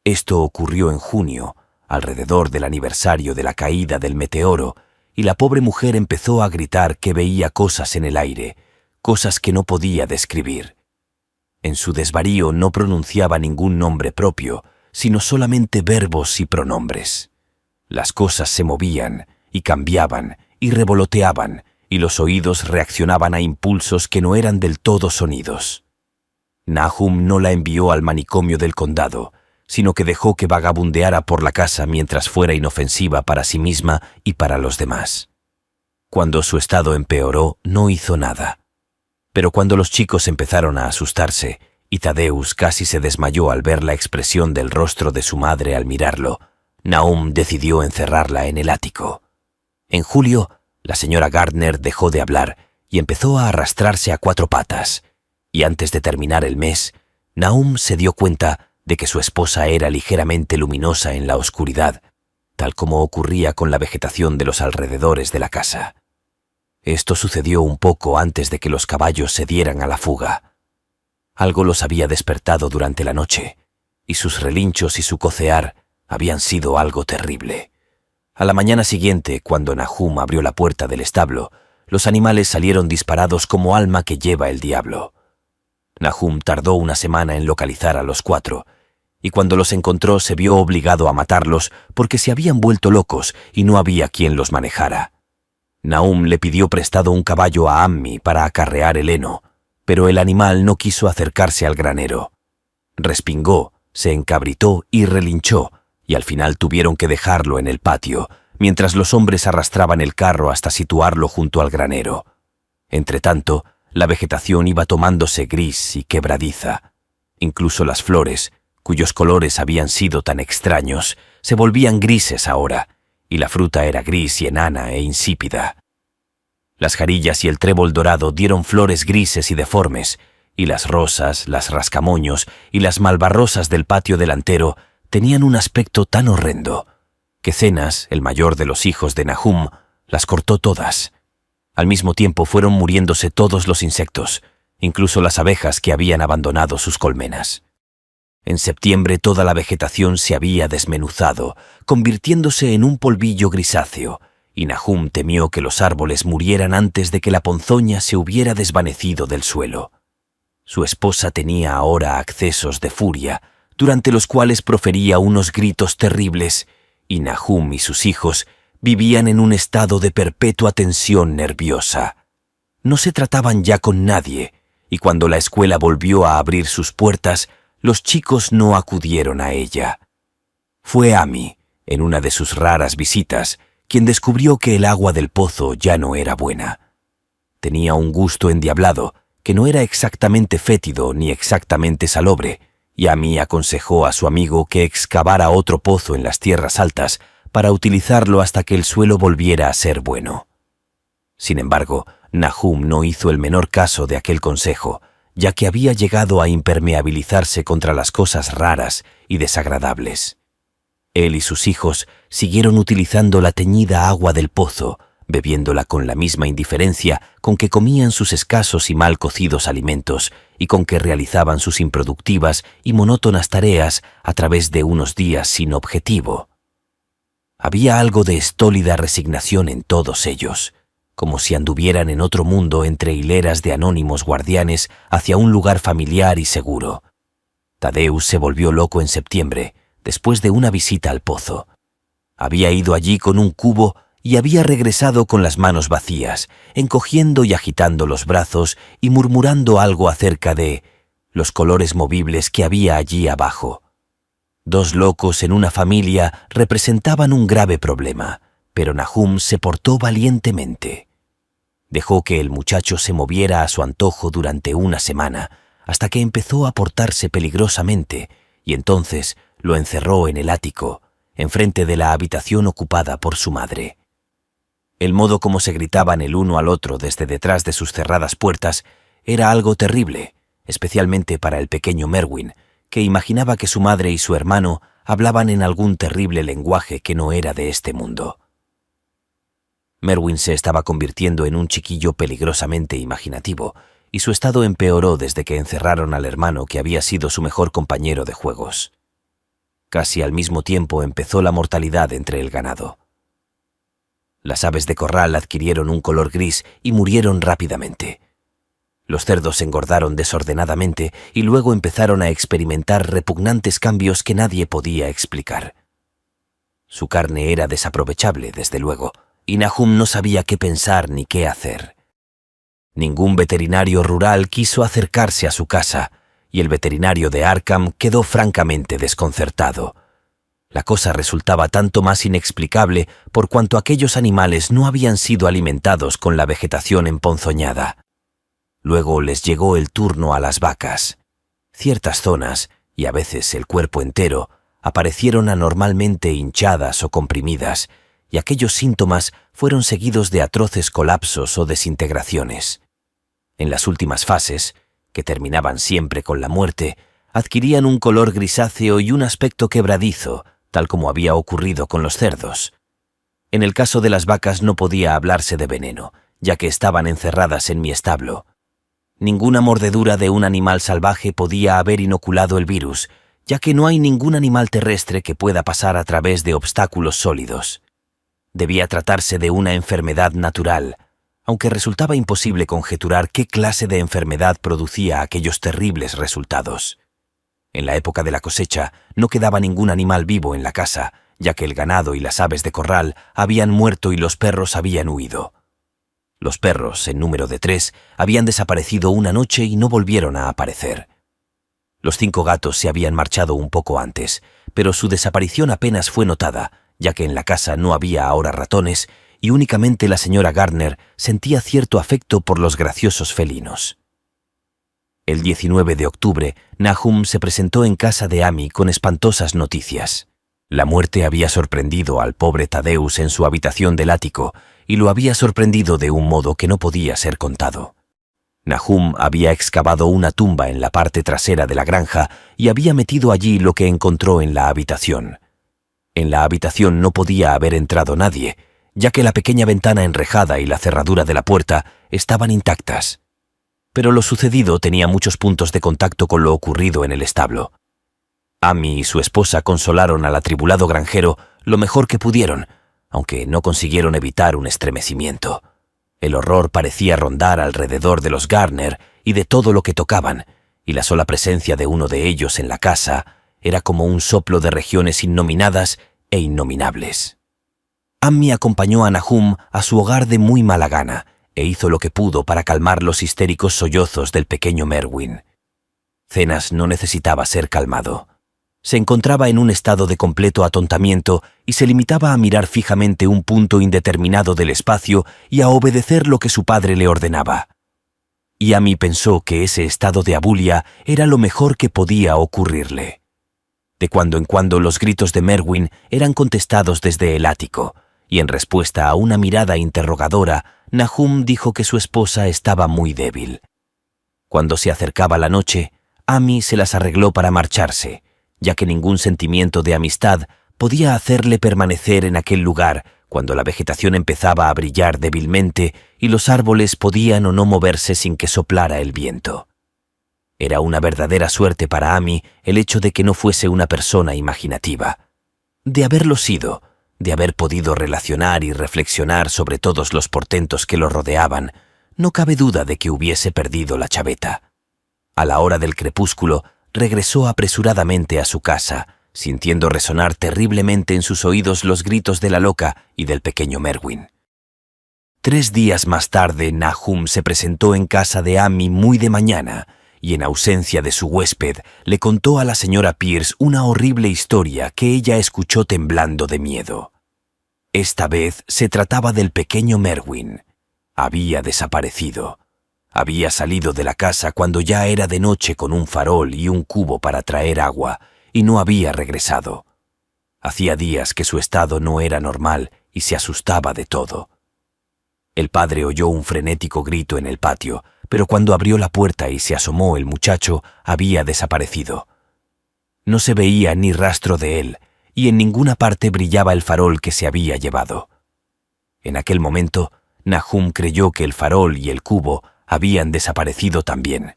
Esto ocurrió en junio, alrededor del aniversario de la caída del meteoro, y la pobre mujer empezó a gritar que veía cosas en el aire, cosas que no podía describir. En su desvarío no pronunciaba ningún nombre propio, sino solamente verbos y pronombres. Las cosas se movían y cambiaban y revoloteaban, y los oídos reaccionaban a impulsos que no eran del todo sonidos. Nahum no la envió al manicomio del condado, sino que dejó que vagabundeara por la casa mientras fuera inofensiva para sí misma y para los demás. Cuando su estado empeoró, no hizo nada. Pero cuando los chicos empezaron a asustarse, y Thaddeus casi se desmayó al ver la expresión del rostro de su madre al mirarlo, Nahum decidió encerrarla en el ático. En julio, la señora Gardner dejó de hablar y empezó a arrastrarse a cuatro patas, y antes de terminar el mes, Nahum se dio cuenta de que su esposa era ligeramente luminosa en la oscuridad, tal como ocurría con la vegetación de los alrededores de la casa. Esto sucedió un poco antes de que los caballos se dieran a la fuga. Algo los había despertado durante la noche, y sus relinchos y su cocear habían sido algo terrible. A la mañana siguiente, cuando Nahum abrió la puerta del establo, los animales salieron disparados como alma que lleva el diablo. Nahum tardó una semana en localizar a los cuatro, y cuando los encontró se vio obligado a matarlos porque se habían vuelto locos y no había quien los manejara. Nahum le pidió prestado un caballo a Ammi para acarrear el heno, pero el animal no quiso acercarse al granero. Respingó, se encabritó y relinchó, y al final tuvieron que dejarlo en el patio, mientras los hombres arrastraban el carro hasta situarlo junto al granero. Entretanto, la vegetación iba tomándose gris y quebradiza. Incluso las flores, cuyos colores habían sido tan extraños, se volvían grises ahora, y la fruta era gris y enana e insípida. Las jarillas y el trébol dorado dieron flores grises y deformes, y las rosas, las rascamoños y las malvarrosas del patio delantero tenían un aspecto tan horrendo que Cenas, el mayor de los hijos de Nahum, las cortó todas. Al mismo tiempo fueron muriéndose todos los insectos, incluso las abejas que habían abandonado sus colmenas. En septiembre toda la vegetación se había desmenuzado, convirtiéndose en un polvillo grisáceo, y Nahum temió que los árboles murieran antes de que la ponzoña se hubiera desvanecido del suelo. Su esposa tenía ahora accesos de furia, durante los cuales profería unos gritos terribles, y Nahum y sus hijos vivían en un estado de perpetua tensión nerviosa. No se trataban ya con nadie, y cuando la escuela volvió a abrir sus puertas, los chicos no acudieron a ella. Fue Amy, en una de sus raras visitas, quien descubrió que el agua del pozo ya no era buena. Tenía un gusto endiablado, que no era exactamente fétido ni exactamente salobre, y Amy aconsejó a su amigo que excavara otro pozo en las tierras altas para utilizarlo hasta que el suelo volviera a ser bueno. Sin embargo, Nahum no hizo el menor caso de aquel consejo, ya que había llegado a impermeabilizarse contra las cosas raras y desagradables. Él y sus hijos siguieron utilizando la teñida agua del pozo, bebiéndola con la misma indiferencia con que comían sus escasos y mal cocidos alimentos y con que realizaban sus improductivas y monótonas tareas a través de unos días sin objetivo. Había algo de estólida resignación en todos ellos, como si anduvieran en otro mundo entre hileras de anónimos guardianes hacia un lugar familiar y seguro. Tadeusz se volvió loco en septiembre, después de una visita al pozo. Había ido allí con un cubo y había regresado con las manos vacías, encogiendo y agitando los brazos y murmurando algo acerca de los colores movibles que había allí abajo. Dos locos en una familia representaban un grave problema, pero Nahum se portó valientemente. Dejó que el muchacho se moviera a su antojo durante una semana, hasta que empezó a portarse peligrosamente, y entonces lo encerró en el ático, enfrente de la habitación ocupada por su madre. El modo como se gritaban el uno al otro desde detrás de sus cerradas puertas era algo terrible, especialmente para el pequeño Merwin, que imaginaba que su madre y su hermano hablaban en algún terrible lenguaje que no era de este mundo. Merwin se estaba convirtiendo en un chiquillo peligrosamente imaginativo, y su estado empeoró desde que encerraron al hermano que había sido su mejor compañero de juegos. Casi al mismo tiempo empezó la mortalidad entre el ganado. Las aves de corral adquirieron un color gris y murieron rápidamente. Los cerdos engordaron desordenadamente y luego empezaron a experimentar repugnantes cambios que nadie podía explicar. Su carne era desaprovechable, desde luego, y Nahum no sabía qué pensar ni qué hacer. Ningún veterinario rural quiso acercarse a su casa, y el veterinario de Arkham quedó francamente desconcertado. La cosa resultaba tanto más inexplicable por cuanto aquellos animales no habían sido alimentados con la vegetación emponzoñada. Luego les llegó el turno a las vacas. Ciertas zonas, y a veces el cuerpo entero, aparecieron anormalmente hinchadas o comprimidas, y aquellos síntomas fueron seguidos de atroces colapsos o desintegraciones. En las últimas fases, que terminaban siempre con la muerte, adquirían un color grisáceo y un aspecto quebradizo, tal como había ocurrido con los cerdos. En el caso de las vacas no podía hablarse de veneno, ya que estaban encerradas en mi establo. Ninguna mordedura de un animal salvaje podía haber inoculado el virus, ya que no hay ningún animal terrestre que pueda pasar a través de obstáculos sólidos. Debía tratarse de una enfermedad natural, aunque resultaba imposible conjeturar qué clase de enfermedad producía aquellos terribles resultados. En la época de la cosecha no quedaba ningún animal vivo en la casa, ya que el ganado y las aves de corral habían muerto y los perros habían huido. Los perros, en número de 3, habían desaparecido una noche y no volvieron a aparecer. Los 5 gatos se habían marchado un poco antes, pero su desaparición apenas fue notada, ya que en la casa no había ahora ratones y únicamente la señora Gardner sentía cierto afecto por los graciosos felinos. El 19 de octubre, Nahum se presentó en casa de Amy con espantosas noticias. La muerte había sorprendido al pobre Tadeusz en su habitación del ático y lo había sorprendido de un modo que no podía ser contado. Nahum había excavado una tumba en la parte trasera de la granja y había metido allí lo que encontró en la habitación. En la habitación no podía haber entrado nadie, ya que la pequeña ventana enrejada y la cerradura de la puerta estaban intactas. Pero lo sucedido tenía muchos puntos de contacto con lo ocurrido en el establo. Amy y su esposa consolaron al atribulado granjero lo mejor que pudieron, aunque no consiguieron evitar un estremecimiento. El horror parecía rondar alrededor de los Gardner y de todo lo que tocaban, y la sola presencia de uno de ellos en la casa era como un soplo de regiones innominadas e innominables. Amy acompañó a Nahum a su hogar de muy mala gana e hizo lo que pudo para calmar los histéricos sollozos del pequeño Merwin. Zenas no necesitaba ser calmado. Se encontraba en un estado de completo atontamiento y se limitaba a mirar fijamente un punto indeterminado del espacio y a obedecer lo que su padre le ordenaba. Y Amy pensó que ese estado de abulia era lo mejor que podía ocurrirle. De cuando en cuando los gritos de Merwin eran contestados desde el ático, y en respuesta a una mirada interrogadora, Nahum dijo que su esposa estaba muy débil. Cuando se acercaba la noche, Amy se las arregló para marcharse, ya que ningún sentimiento de amistad podía hacerle permanecer en aquel lugar cuando la vegetación empezaba a brillar débilmente y los árboles podían o no moverse sin que soplara el viento. Era una verdadera suerte para Amy el hecho de que no fuese una persona imaginativa. De haberlo sido, de haber podido relacionar y reflexionar sobre todos los portentos que lo rodeaban, no cabe duda de que hubiese perdido la chaveta. A la hora del crepúsculo, regresó apresuradamente a su casa, sintiendo resonar terriblemente en sus oídos los gritos de la loca y del pequeño Merwin. 3 días más tarde, Nahum se presentó en casa de Amy muy de mañana, y en ausencia de su huésped, le contó a la señora Pierce una horrible historia que ella escuchó temblando de miedo. Esta vez se trataba del pequeño Merwin. Había desaparecido. Había salido de la casa cuando ya era de noche con un farol y un cubo para traer agua, y no había regresado. Hacía días que su estado no era normal y se asustaba de todo. El padre oyó un frenético grito en el patio, pero cuando abrió la puerta y se asomó el muchacho, había desaparecido. No se veía ni rastro de él, y en ninguna parte brillaba el farol que se había llevado. En aquel momento, Nahum creyó que el farol y el cubo habían desaparecido también.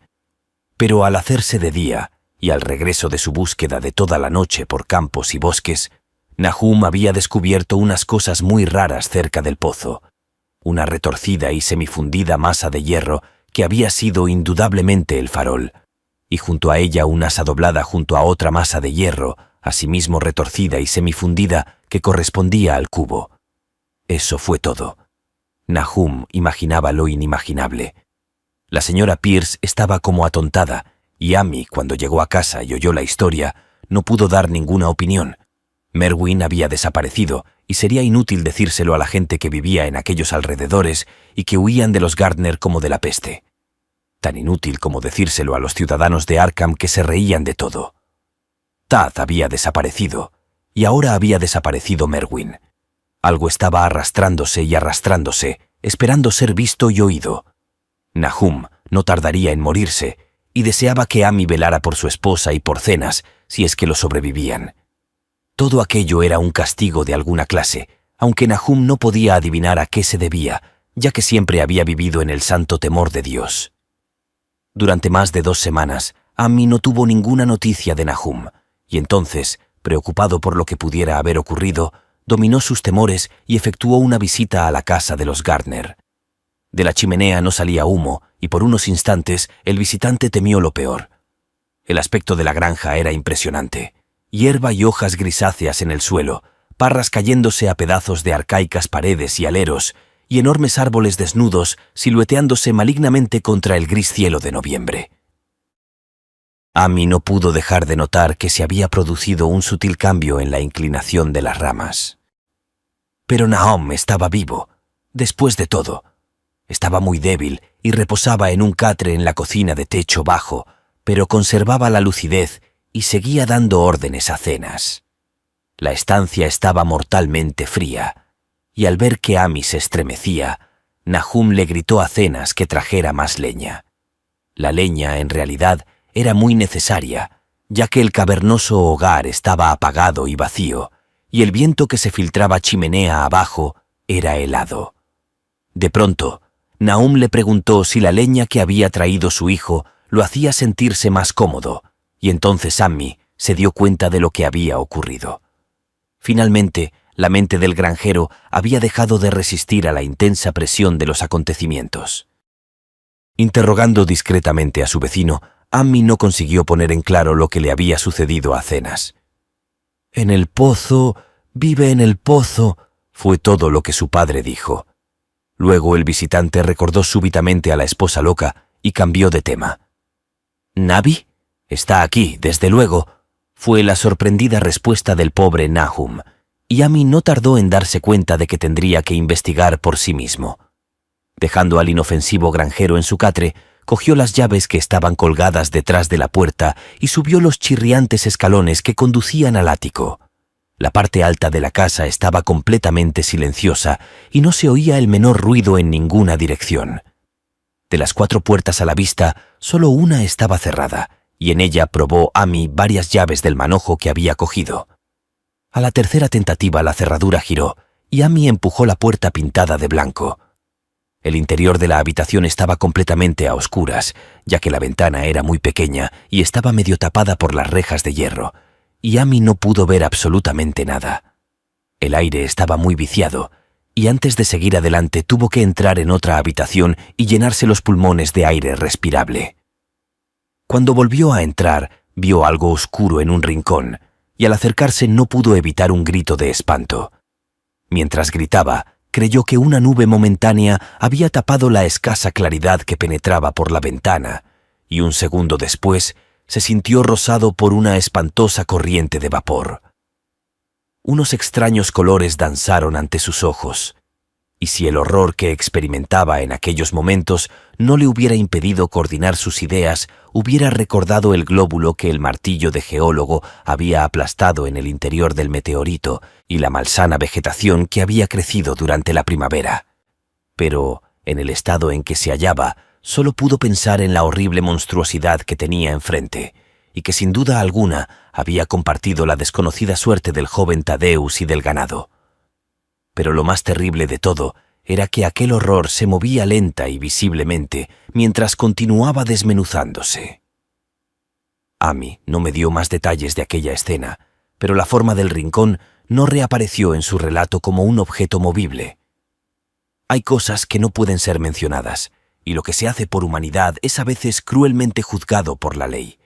Pero al hacerse de día, y al regreso de su búsqueda de toda la noche por campos y bosques, Nahum había descubierto unas cosas muy raras cerca del pozo. Una retorcida y semifundida masa de hierro que había sido indudablemente el farol, y junto a ella una asa doblada junto a otra masa de hierro, asimismo retorcida y semifundida, que correspondía al cubo. Eso fue todo. Nahum imaginaba lo inimaginable. La señora Pierce estaba como atontada, y Amy, cuando llegó a casa y oyó la historia, no pudo dar ninguna opinión. Merwin había desaparecido, y sería inútil decírselo a la gente que vivía en aquellos alrededores y que huían de los Gardner como de la peste. Tan inútil como decírselo a los ciudadanos de Arkham que se reían de todo. Tad había desaparecido, y ahora había desaparecido Merwin. Algo estaba arrastrándose y arrastrándose, esperando ser visto y oído. Nahum no tardaría en morirse, y deseaba que Amy velara por su esposa y por Zenas, si es que lo sobrevivían. Todo aquello era un castigo de alguna clase, aunque Nahum no podía adivinar a qué se debía, ya que siempre había vivido en el santo temor de Dios. Durante más de 2 semanas, Amy no tuvo ninguna noticia de Nahum, y entonces, preocupado por lo que pudiera haber ocurrido, dominó sus temores y efectuó una visita a la casa de los Gardner. De la chimenea no salía humo, y por unos instantes el visitante temió lo peor. El aspecto de la granja era impresionante. Hierba y hojas grisáceas en el suelo, parras cayéndose a pedazos de arcaicas paredes y aleros, y enormes árboles desnudos silueteándose malignamente contra el gris cielo de noviembre. Amy no pudo dejar de notar que se había producido un sutil cambio en la inclinación de las ramas. Pero Nahum estaba vivo, después de todo, Estaba muy débil y reposaba en un catre en la cocina de techo bajo, pero conservaba la lucidez y seguía dando órdenes a Cenas. La estancia estaba mortalmente fría, y al ver que Ami se estremecía, Nahum le gritó a Cenas que trajera más leña. La leña, en realidad, era muy necesaria, ya que el cavernoso hogar estaba apagado y vacío, y el viento que se filtraba chimenea abajo era helado. De pronto, Nahum le preguntó si la leña que había traído su hijo lo hacía sentirse más cómodo, y entonces Ami se dio cuenta de lo que había ocurrido. Finalmente, la mente del granjero había dejado de resistir a la intensa presión de los acontecimientos. Interrogando discretamente a su vecino, Ami no consiguió poner en claro lo que le había sucedido a Cenas. «En el pozo, vive en el pozo», fue todo lo que su padre dijo. Luego el visitante recordó súbitamente a la esposa loca y cambió de tema. «¿Nabi? Está aquí, desde luego», fue la sorprendida respuesta del pobre Nahum, y Ami no tardó en darse cuenta de que tendría que investigar por sí mismo. Dejando al inofensivo granjero en su catre, cogió las llaves que estaban colgadas detrás de la puerta y subió los chirriantes escalones que conducían al ático. La parte alta de la casa estaba completamente silenciosa y no se oía el menor ruido en ninguna dirección. De las 4 puertas a la vista, solo una estaba cerrada, y en ella probó Ami varias llaves del manojo que había cogido. A la tercera tentativa la cerradura giró, y Ami empujó la puerta pintada de blanco. El interior de la habitación estaba completamente a oscuras, ya que la ventana era muy pequeña y estaba medio tapada por las rejas de hierro, y Ami no pudo ver absolutamente nada. El aire estaba muy viciado, y antes de seguir adelante tuvo que entrar en otra habitación y llenarse los pulmones de aire respirable. Cuando volvió a entrar, vio algo oscuro en un rincón, y al acercarse no pudo evitar un grito de espanto. Mientras gritaba, creyó que una nube momentánea había tapado la escasa claridad que penetraba por la ventana, y un segundo después se sintió rozado por una espantosa corriente de vapor. Unos extraños colores danzaron ante sus ojos, y si el horror que experimentaba en aquellos momentos no le hubiera impedido coordinar sus ideas, hubiera recordado el glóbulo que el martillo de geólogo había aplastado en el interior del meteorito y la malsana vegetación que había crecido durante la primavera. Pero, en el estado en que se hallaba, solo pudo pensar en la horrible monstruosidad que tenía enfrente, y que sin duda alguna había compartido la desconocida suerte del joven Tadeus y del ganado. Pero lo más terrible de todo era que aquel horror se movía lenta y visiblemente mientras continuaba desmenuzándose. Ami no me dio más detalles de aquella escena, pero la forma del rincón no reapareció en su relato como un objeto movible. Hay cosas que no pueden ser mencionadas, y lo que se hace por humanidad es a veces cruelmente juzgado por la ley.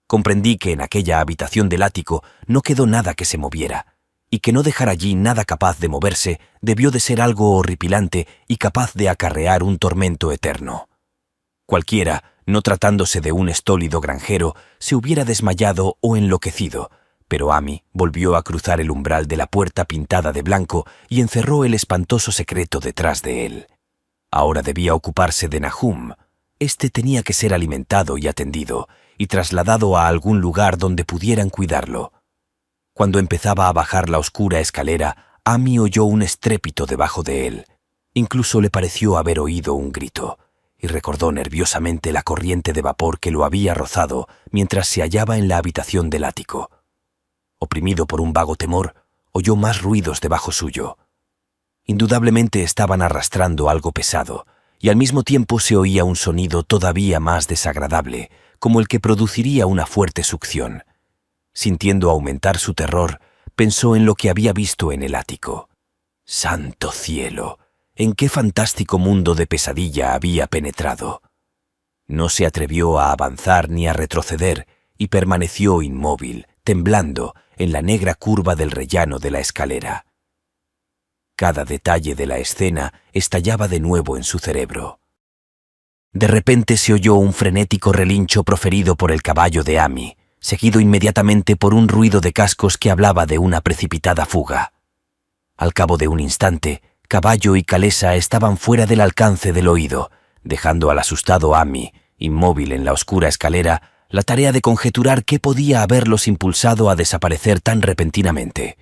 Comprendí que en aquella habitación del ático no quedó nada que se moviera, y que no dejar allí nada capaz de moverse debió de ser algo horripilante y capaz de acarrear un tormento eterno. Cualquiera, no tratándose de un estólido granjero, se hubiera desmayado o enloquecido, pero Ami volvió a cruzar el umbral de la puerta pintada de blanco y encerró el espantoso secreto detrás de él. Ahora debía ocuparse de Nahum. Este tenía que ser alimentado y atendido, y trasladado a algún lugar donde pudieran cuidarlo. Cuando empezaba a bajar la oscura escalera, Ami oyó un estrépito debajo de él. Incluso le pareció haber oído un grito, y recordó nerviosamente la corriente de vapor que lo había rozado mientras se hallaba en la habitación del ático. Oprimido por un vago temor, oyó más ruidos debajo suyo. Indudablemente estaban arrastrando algo pesado, y al mismo tiempo se oía un sonido todavía más desagradable, como el que produciría una fuerte succión. Sintiendo aumentar su terror, pensó en lo que había visto en el ático. ¡Santo cielo! ¿En qué fantástico mundo de pesadilla había penetrado? No se atrevió a avanzar ni a retroceder y permaneció inmóvil, temblando, en la negra curva del rellano de la escalera. Cada detalle de la escena estallaba de nuevo en su cerebro. De repente se oyó un frenético relincho proferido por el caballo de Ami, seguido inmediatamente por un ruido de cascos que hablaba de una precipitada fuga. Al cabo de un instante, caballo y calesa estaban fuera del alcance del oído, dejando al asustado Amy, inmóvil en la oscura escalera, la tarea de conjeturar qué podía haberlos impulsado a desaparecer tan repentinamente.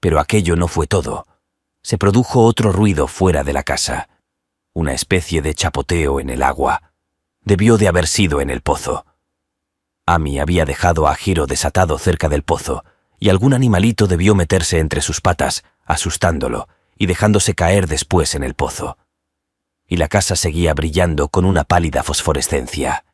Pero aquello no fue todo. Se produjo otro ruido fuera de la casa. Una especie de chapoteo en el agua. Debió de haber sido en el pozo. Amy había dejado a Hiro desatado cerca del pozo, y algún animalito debió meterse entre sus patas, asustándolo, y dejándose caer después en el pozo. Y la casa seguía brillando con una pálida fosforescencia.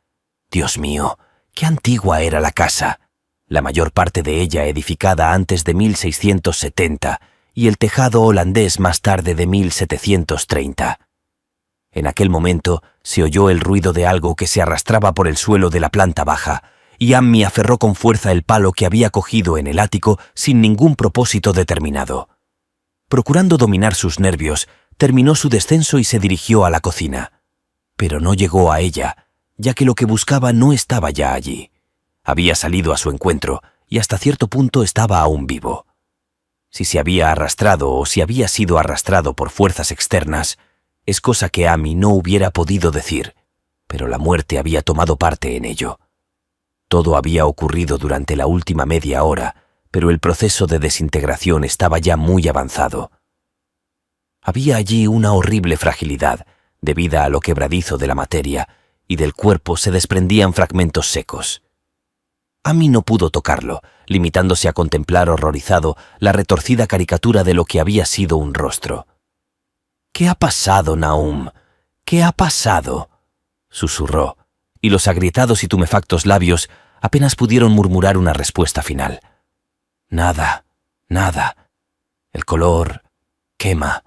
Dios mío, qué antigua era la casa, la mayor parte de ella edificada antes de 1670 y el tejado holandés más tarde de 1730. En aquel momento se oyó el ruido de algo que se arrastraba por el suelo de la planta baja, y Amy aferró con fuerza el palo que había cogido en el ático sin ningún propósito determinado. Procurando dominar sus nervios, terminó su descenso y se dirigió a la cocina. Pero no llegó a ella, ya que lo que buscaba no estaba ya allí. Había salido a su encuentro y hasta cierto punto estaba aún vivo. Si se había arrastrado o si había sido arrastrado por fuerzas externas, es cosa que Amy no hubiera podido decir, pero la muerte había tomado parte en ello. Todo había ocurrido durante la última media hora, pero el proceso de desintegración estaba ya muy avanzado. Había allí una horrible fragilidad, debida a lo quebradizo de la materia, y del cuerpo se desprendían fragmentos secos. Amy no pudo tocarlo, limitándose a contemplar horrorizado la retorcida caricatura de lo que había sido un rostro. «¿Qué ha pasado, Nahum? ¿Qué ha pasado?», susurró, y los agrietados y tumefactos labios apenas pudieron murmurar una respuesta final. «Nada, nada. El color quema,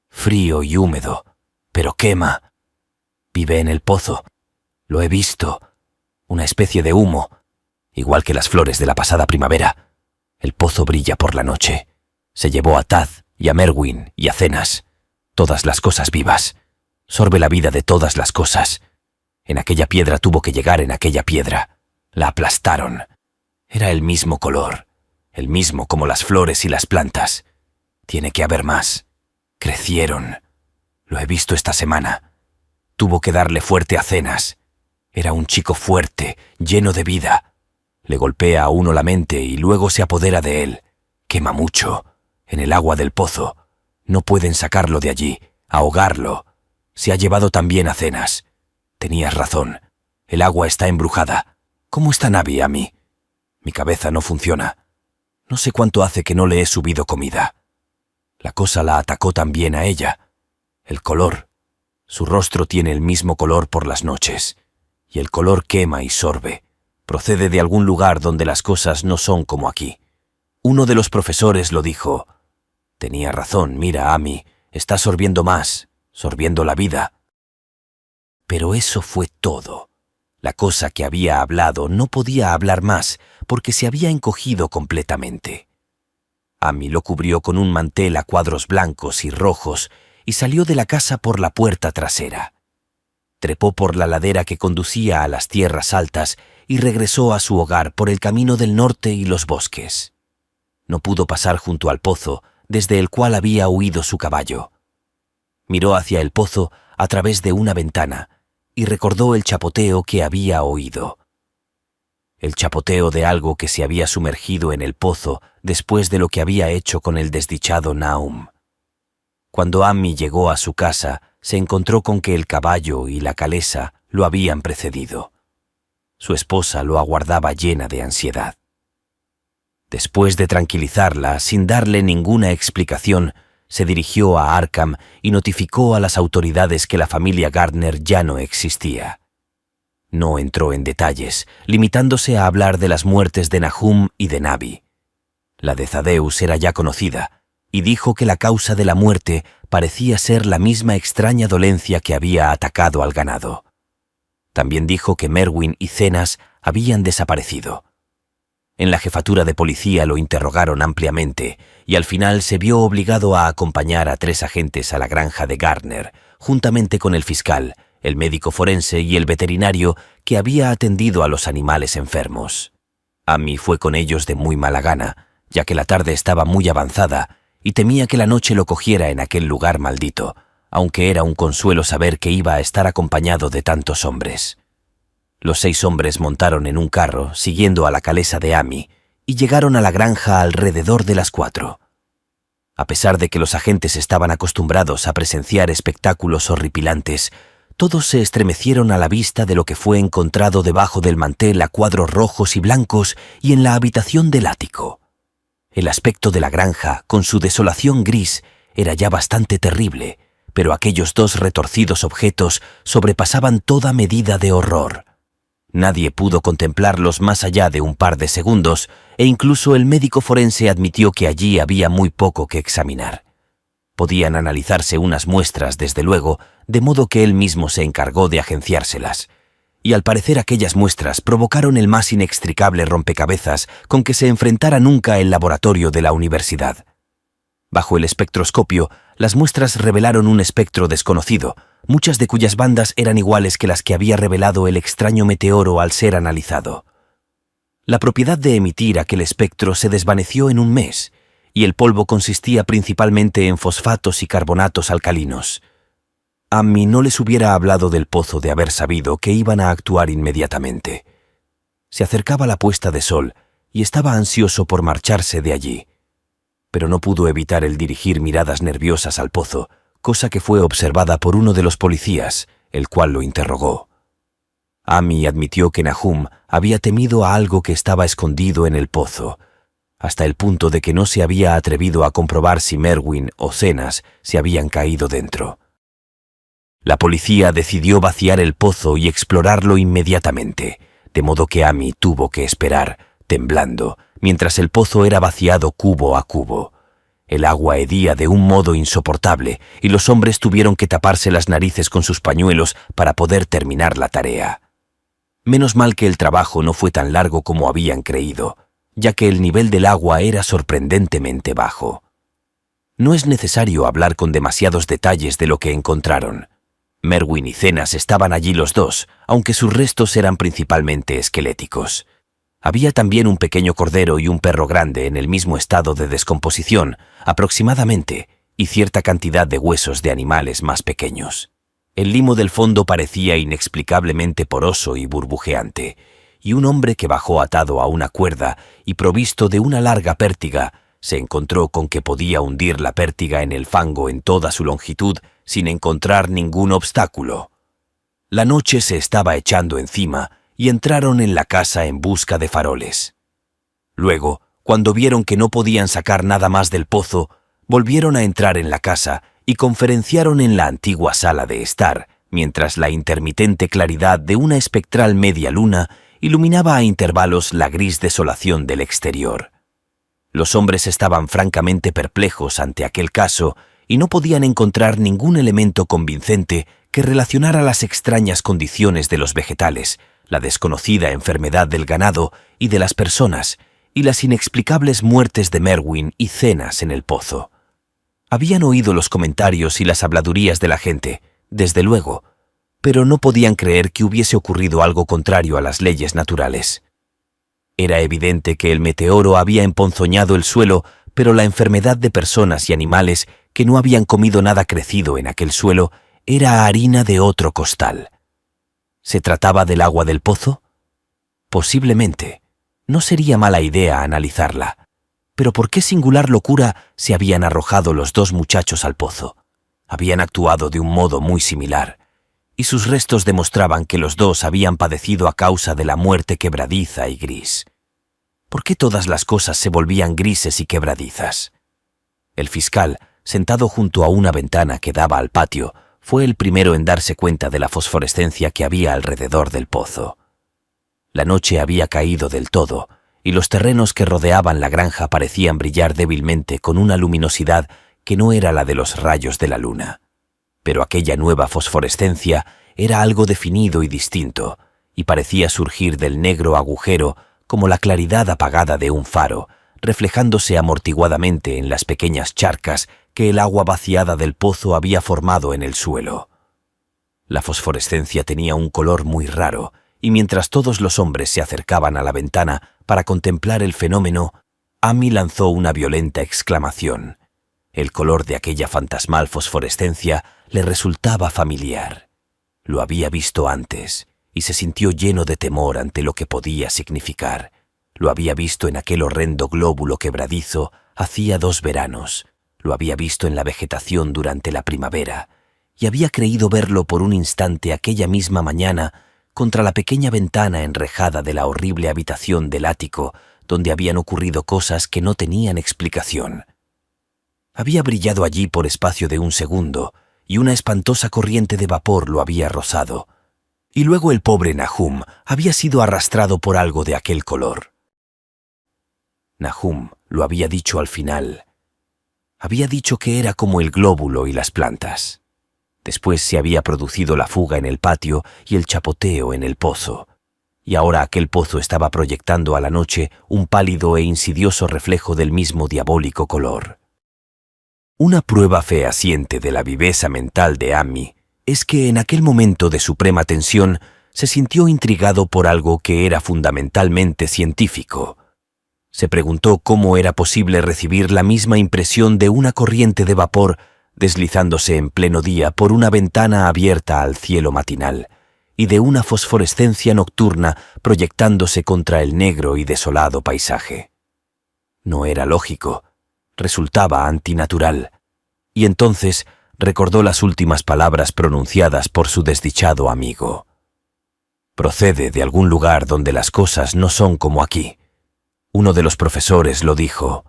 frío y húmedo, pero quema. Vive en el pozo. Lo he visto. Una especie de humo, igual que las flores de la pasada primavera. El pozo brilla por la noche. Se llevó a Taz y a Merwin y a Cenas. Todas las cosas vivas. Sorbe la vida de todas las cosas. En aquella piedra tuvo que llegar en aquella piedra. La aplastaron. Era el mismo color, el mismo como las flores y las plantas. Tiene que haber más. Crecieron. Lo he visto esta semana. Tuvo que darle fuerte a Cenas. Era un chico fuerte, lleno de vida. Le golpea a uno la mente y luego se apodera de él. Quema mucho. En el agua del pozo. No pueden sacarlo de allí, ahogarlo. Se ha llevado también a Cenas. Tenías razón. El agua está embrujada. ¿Cómo está Navi, Amy? Mi cabeza no funciona. No sé cuánto hace que no le he subido comida. La cosa la atacó también a ella. El color. Su rostro tiene el mismo color por las noches. Y el color quema y sorbe. Procede de algún lugar donde las cosas no son como aquí. Uno de los profesores lo dijo. Tenía razón, mira, Amy, está sorbiendo más, sorbiendo la vida. Pero eso fue todo. La cosa que había hablado no podía hablar más porque se había encogido completamente. Amy lo cubrió con un mantel a cuadros blancos y rojos y salió de la casa por la puerta trasera. Trepó por la ladera que conducía a las tierras altas y regresó a su hogar por el camino del norte y los bosques. No pudo pasar junto al pozo, desde el cual había huido su caballo. Miró hacia el pozo a través de una ventana y recordó el chapoteo que había oído. El chapoteo de algo que se había sumergido en el pozo después de lo que había hecho con el desdichado Nahum. Cuando Amy llegó a su casa, se encontró con que el caballo y la calesa lo habían precedido. Su esposa lo aguardaba llena de ansiedad. Después de tranquilizarla, sin darle ninguna explicación, se dirigió a Arkham y notificó a las autoridades que la familia Gardner ya no existía. No entró en detalles, limitándose a hablar de las muertes de Nahum y de Navi. La de Thaddeus era ya conocida, y dijo que la causa de la muerte parecía ser la misma extraña dolencia que había atacado al ganado. También dijo que Merwin y Cenas habían desaparecido. En la jefatura de policía lo interrogaron ampliamente y al final se vio obligado a acompañar a 3 agentes a la granja de Gardner, juntamente con el fiscal, el médico forense y el veterinario que había atendido a los animales enfermos. Amy fue con ellos de muy mala gana, ya que la tarde estaba muy avanzada y temía que la noche lo cogiera en aquel lugar maldito, aunque era un consuelo saber que iba a estar acompañado de tantos hombres. Los 6 hombres montaron en un carro, siguiendo a la calesa de Amy, y llegaron a la granja alrededor de las 4. A pesar de que los agentes estaban acostumbrados a presenciar espectáculos horripilantes, todos se estremecieron a la vista de lo que fue encontrado debajo del mantel a cuadros rojos y blancos y en la habitación del ático. El aspecto de la granja, con su desolación gris, era ya bastante terrible, pero aquellos 2 retorcidos objetos sobrepasaban toda medida de horror. Nadie pudo contemplarlos más allá de un par de segundos, e incluso el médico forense admitió que allí había muy poco que examinar. Podían analizarse unas muestras, desde luego, de modo que él mismo se encargó de agenciárselas. Y al parecer aquellas muestras provocaron el más inextricable rompecabezas con que se enfrentara nunca el laboratorio de la universidad. Bajo el espectroscopio, las muestras revelaron un espectro desconocido, muchas de cuyas bandas eran iguales que las que había revelado el extraño meteoro al ser analizado. La propiedad de emitir aquel espectro se desvaneció en un mes, y el polvo consistía principalmente en fosfatos y carbonatos alcalinos. A mí no les hubiera hablado del pozo de haber sabido que iban a actuar inmediatamente. Se acercaba la puesta de sol y estaba ansioso por marcharse de allí. Pero no pudo evitar el dirigir miradas nerviosas al pozo, cosa que fue observada por uno de los policías, el cual lo interrogó. Amy admitió que Nahum había temido a algo que estaba escondido en el pozo, hasta el punto de que no se había atrevido a comprobar si Merwin o Zenas se habían caído dentro. La policía decidió vaciar el pozo y explorarlo inmediatamente, de modo que Amy tuvo que esperar, temblando, mientras el pozo era vaciado cubo a cubo. El agua hedía de un modo insoportable y los hombres tuvieron que taparse las narices con sus pañuelos para poder terminar la tarea. Menos mal que el trabajo no fue tan largo como habían creído, ya que el nivel del agua era sorprendentemente bajo. No es necesario hablar con demasiados detalles de lo que encontraron. Merwin y Zenas estaban allí los 2, aunque sus restos eran principalmente esqueléticos. Había también un pequeño cordero y un perro grande en el mismo estado de descomposición, aproximadamente, y cierta cantidad de huesos de animales más pequeños. El limo del fondo parecía inexplicablemente poroso y burbujeante, y un hombre que bajó atado a una cuerda y provisto de una larga pértiga se encontró con que podía hundir la pértiga en el fango en toda su longitud sin encontrar ningún obstáculo. La noche se estaba echando encima y entraron en la casa en busca de faroles. Luego, cuando vieron que no podían sacar nada más del pozo, volvieron a entrar en la casa y conferenciaron en la antigua sala de estar, mientras la intermitente claridad de una espectral media luna iluminaba a intervalos la gris desolación del exterior. Los hombres estaban francamente perplejos ante aquel caso y no podían encontrar ningún elemento convincente que relacionara las extrañas condiciones de los vegetales, la desconocida enfermedad del ganado y de las personas, y las inexplicables muertes de Merwin y Zenas en el pozo. Habían oído los comentarios y las habladurías de la gente, desde luego, pero no podían creer que hubiese ocurrido algo contrario a las leyes naturales. Era evidente que el meteoro había emponzoñado el suelo, pero la enfermedad de personas y animales que no habían comido nada crecido en aquel suelo era harina de otro costal. ¿Se trataba del agua del pozo? Posiblemente. No sería mala idea analizarla. Pero ¿por qué singular locura se habían arrojado los 2 muchachos al pozo? Habían actuado de un modo muy similar, y sus restos demostraban que los 2 habían padecido a causa de la muerte quebradiza y gris. ¿Por qué todas las cosas se volvían grises y quebradizas? El fiscal, sentado junto a una ventana que daba al patio, fue el primero en darse cuenta de la fosforescencia que había alrededor del pozo. La noche había caído del todo, y los terrenos que rodeaban la granja parecían brillar débilmente con una luminosidad que no era la de los rayos de la luna. Pero aquella nueva fosforescencia era algo definido y distinto, y parecía surgir del negro agujero como la claridad apagada de un faro, reflejándose amortiguadamente en las pequeñas charcas que el agua vaciada del pozo había formado en el suelo. La fosforescencia tenía un color muy raro, y mientras todos los hombres se acercaban a la ventana para contemplar el fenómeno, Amy lanzó una violenta exclamación. El color de aquella fantasmal fosforescencia le resultaba familiar. Lo había visto antes y se sintió lleno de temor ante lo que podía significar. Lo había visto en aquel horrendo glóbulo quebradizo hacía 2 veranos. Lo había visto en la vegetación durante la primavera y había creído verlo por un instante aquella misma mañana contra la pequeña ventana enrejada de la horrible habitación del ático donde habían ocurrido cosas que no tenían explicación. Había brillado allí por espacio de 1 segundo y una espantosa corriente de vapor lo había rozado. Y luego el pobre Nahum había sido arrastrado por algo de aquel color. Nahum lo había dicho al final. Había dicho que era como el glóbulo y las plantas. Después se había producido la fuga en el patio y el chapoteo en el pozo. Y ahora aquel pozo estaba proyectando a la noche un pálido e insidioso reflejo del mismo diabólico color. Una prueba fehaciente de la viveza mental de Amy es que en aquel momento de suprema tensión se sintió intrigado por algo que era fundamentalmente científico. Se preguntó cómo era posible recibir la misma impresión de una corriente de vapor deslizándose en pleno día por una ventana abierta al cielo matinal y de una fosforescencia nocturna proyectándose contra el negro y desolado paisaje. No era lógico, resultaba antinatural, y entonces recordó las últimas palabras pronunciadas por su desdichado amigo. Procede de algún lugar donde las cosas no son como aquí. Uno de los profesores lo dijo.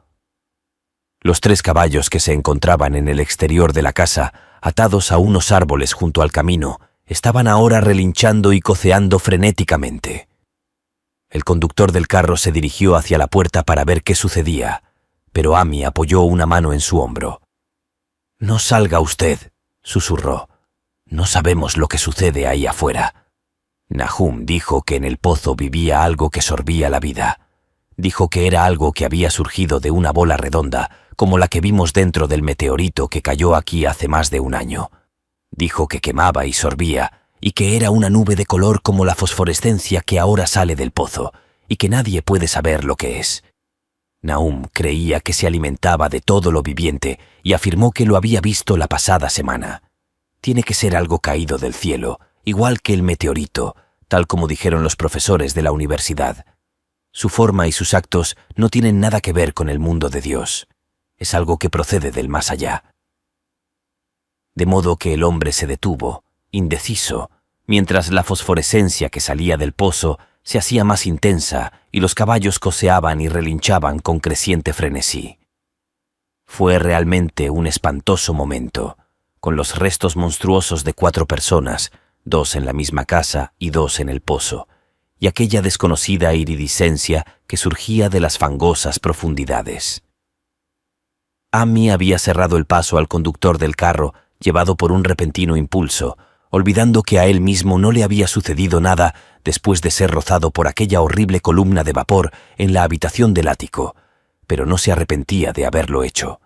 Los 3 caballos que se encontraban en el exterior de la casa, atados a unos árboles junto al camino, estaban ahora relinchando y coceando frenéticamente. El conductor del carro se dirigió hacia la puerta para ver qué sucedía, pero Amy apoyó una mano en su hombro. «No salga usted», susurró. «No sabemos lo que sucede ahí afuera». Nahum dijo que en el pozo vivía algo que sorbía la vida. Dijo que era algo que había surgido de una bola redonda, como la que vimos dentro del meteorito que cayó aquí hace más de 1 año. Dijo que quemaba y sorbía, y que era una nube de color como la fosforescencia que ahora sale del pozo, y que nadie puede saber lo que es. Nahum creía que se alimentaba de todo lo viviente y afirmó que lo había visto la pasada semana. Tiene que ser algo caído del cielo, igual que el meteorito, tal como dijeron los profesores de la universidad. Su forma y sus actos no tienen nada que ver con el mundo de Dios. Es algo que procede del más allá. De modo que el hombre se detuvo, indeciso, mientras la fosforescencia que salía del pozo se hacía más intensa y los caballos coceaban y relinchaban con creciente frenesí. Fue realmente un espantoso momento, con los restos monstruosos de 4 personas, 2 en la misma casa y 2 en el pozo, y aquella desconocida iridiscencia que surgía de las fangosas profundidades. Amy había cerrado el paso al conductor del carro, llevado por un repentino impulso, olvidando que a él mismo no le había sucedido nada después de ser rozado por aquella horrible columna de vapor en la habitación del ático, pero no se arrepentía de haberlo hecho.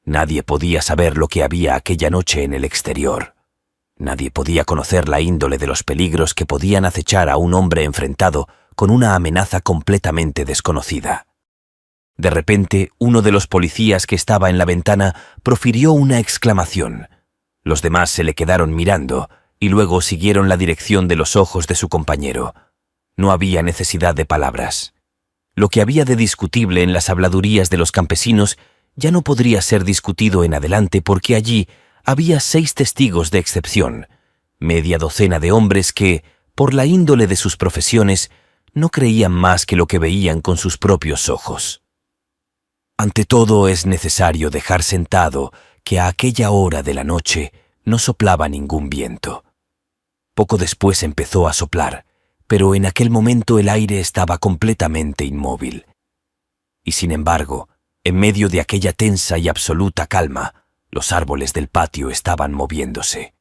Nadie podía saber lo que había aquella noche en el exterior. Nadie podía conocer la índole de los peligros que podían acechar a un hombre enfrentado con una amenaza completamente desconocida. De repente, uno de los policías que estaba en la ventana profirió una exclamación. Los demás se le quedaron mirando y luego siguieron la dirección de los ojos de su compañero. No había necesidad de palabras. Lo que había de discutible en las habladurías de los campesinos ya no podría ser discutido en adelante porque allí había 6 testigos de excepción, media docena de hombres que, por la índole de sus profesiones, no creían más que lo que veían con sus propios ojos. Ante todo es necesario dejar sentado que a aquella hora de la noche no soplaba ningún viento. Poco después empezó a soplar, pero en aquel momento el aire estaba completamente inmóvil. Y sin embargo, en medio de aquella tensa y absoluta calma, los árboles del patio estaban moviéndose.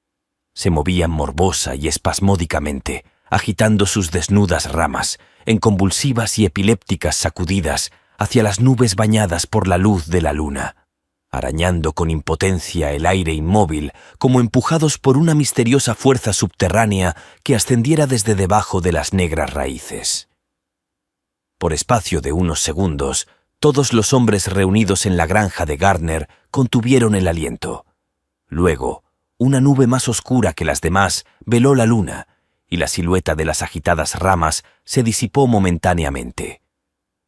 Se movían morbosa y espasmódicamente, agitando sus desnudas ramas, en convulsivas y epilépticas sacudidas hacia las nubes bañadas por la luz de la luna, arañando con impotencia el aire inmóvil, como empujados por una misteriosa fuerza subterránea que ascendiera desde debajo de las negras raíces. Por espacio de unos segundos, todos los hombres reunidos en la granja de Gardner contuvieron el aliento. Luego, una nube más oscura que las demás veló la luna, y la silueta de las agitadas ramas se disipó momentáneamente.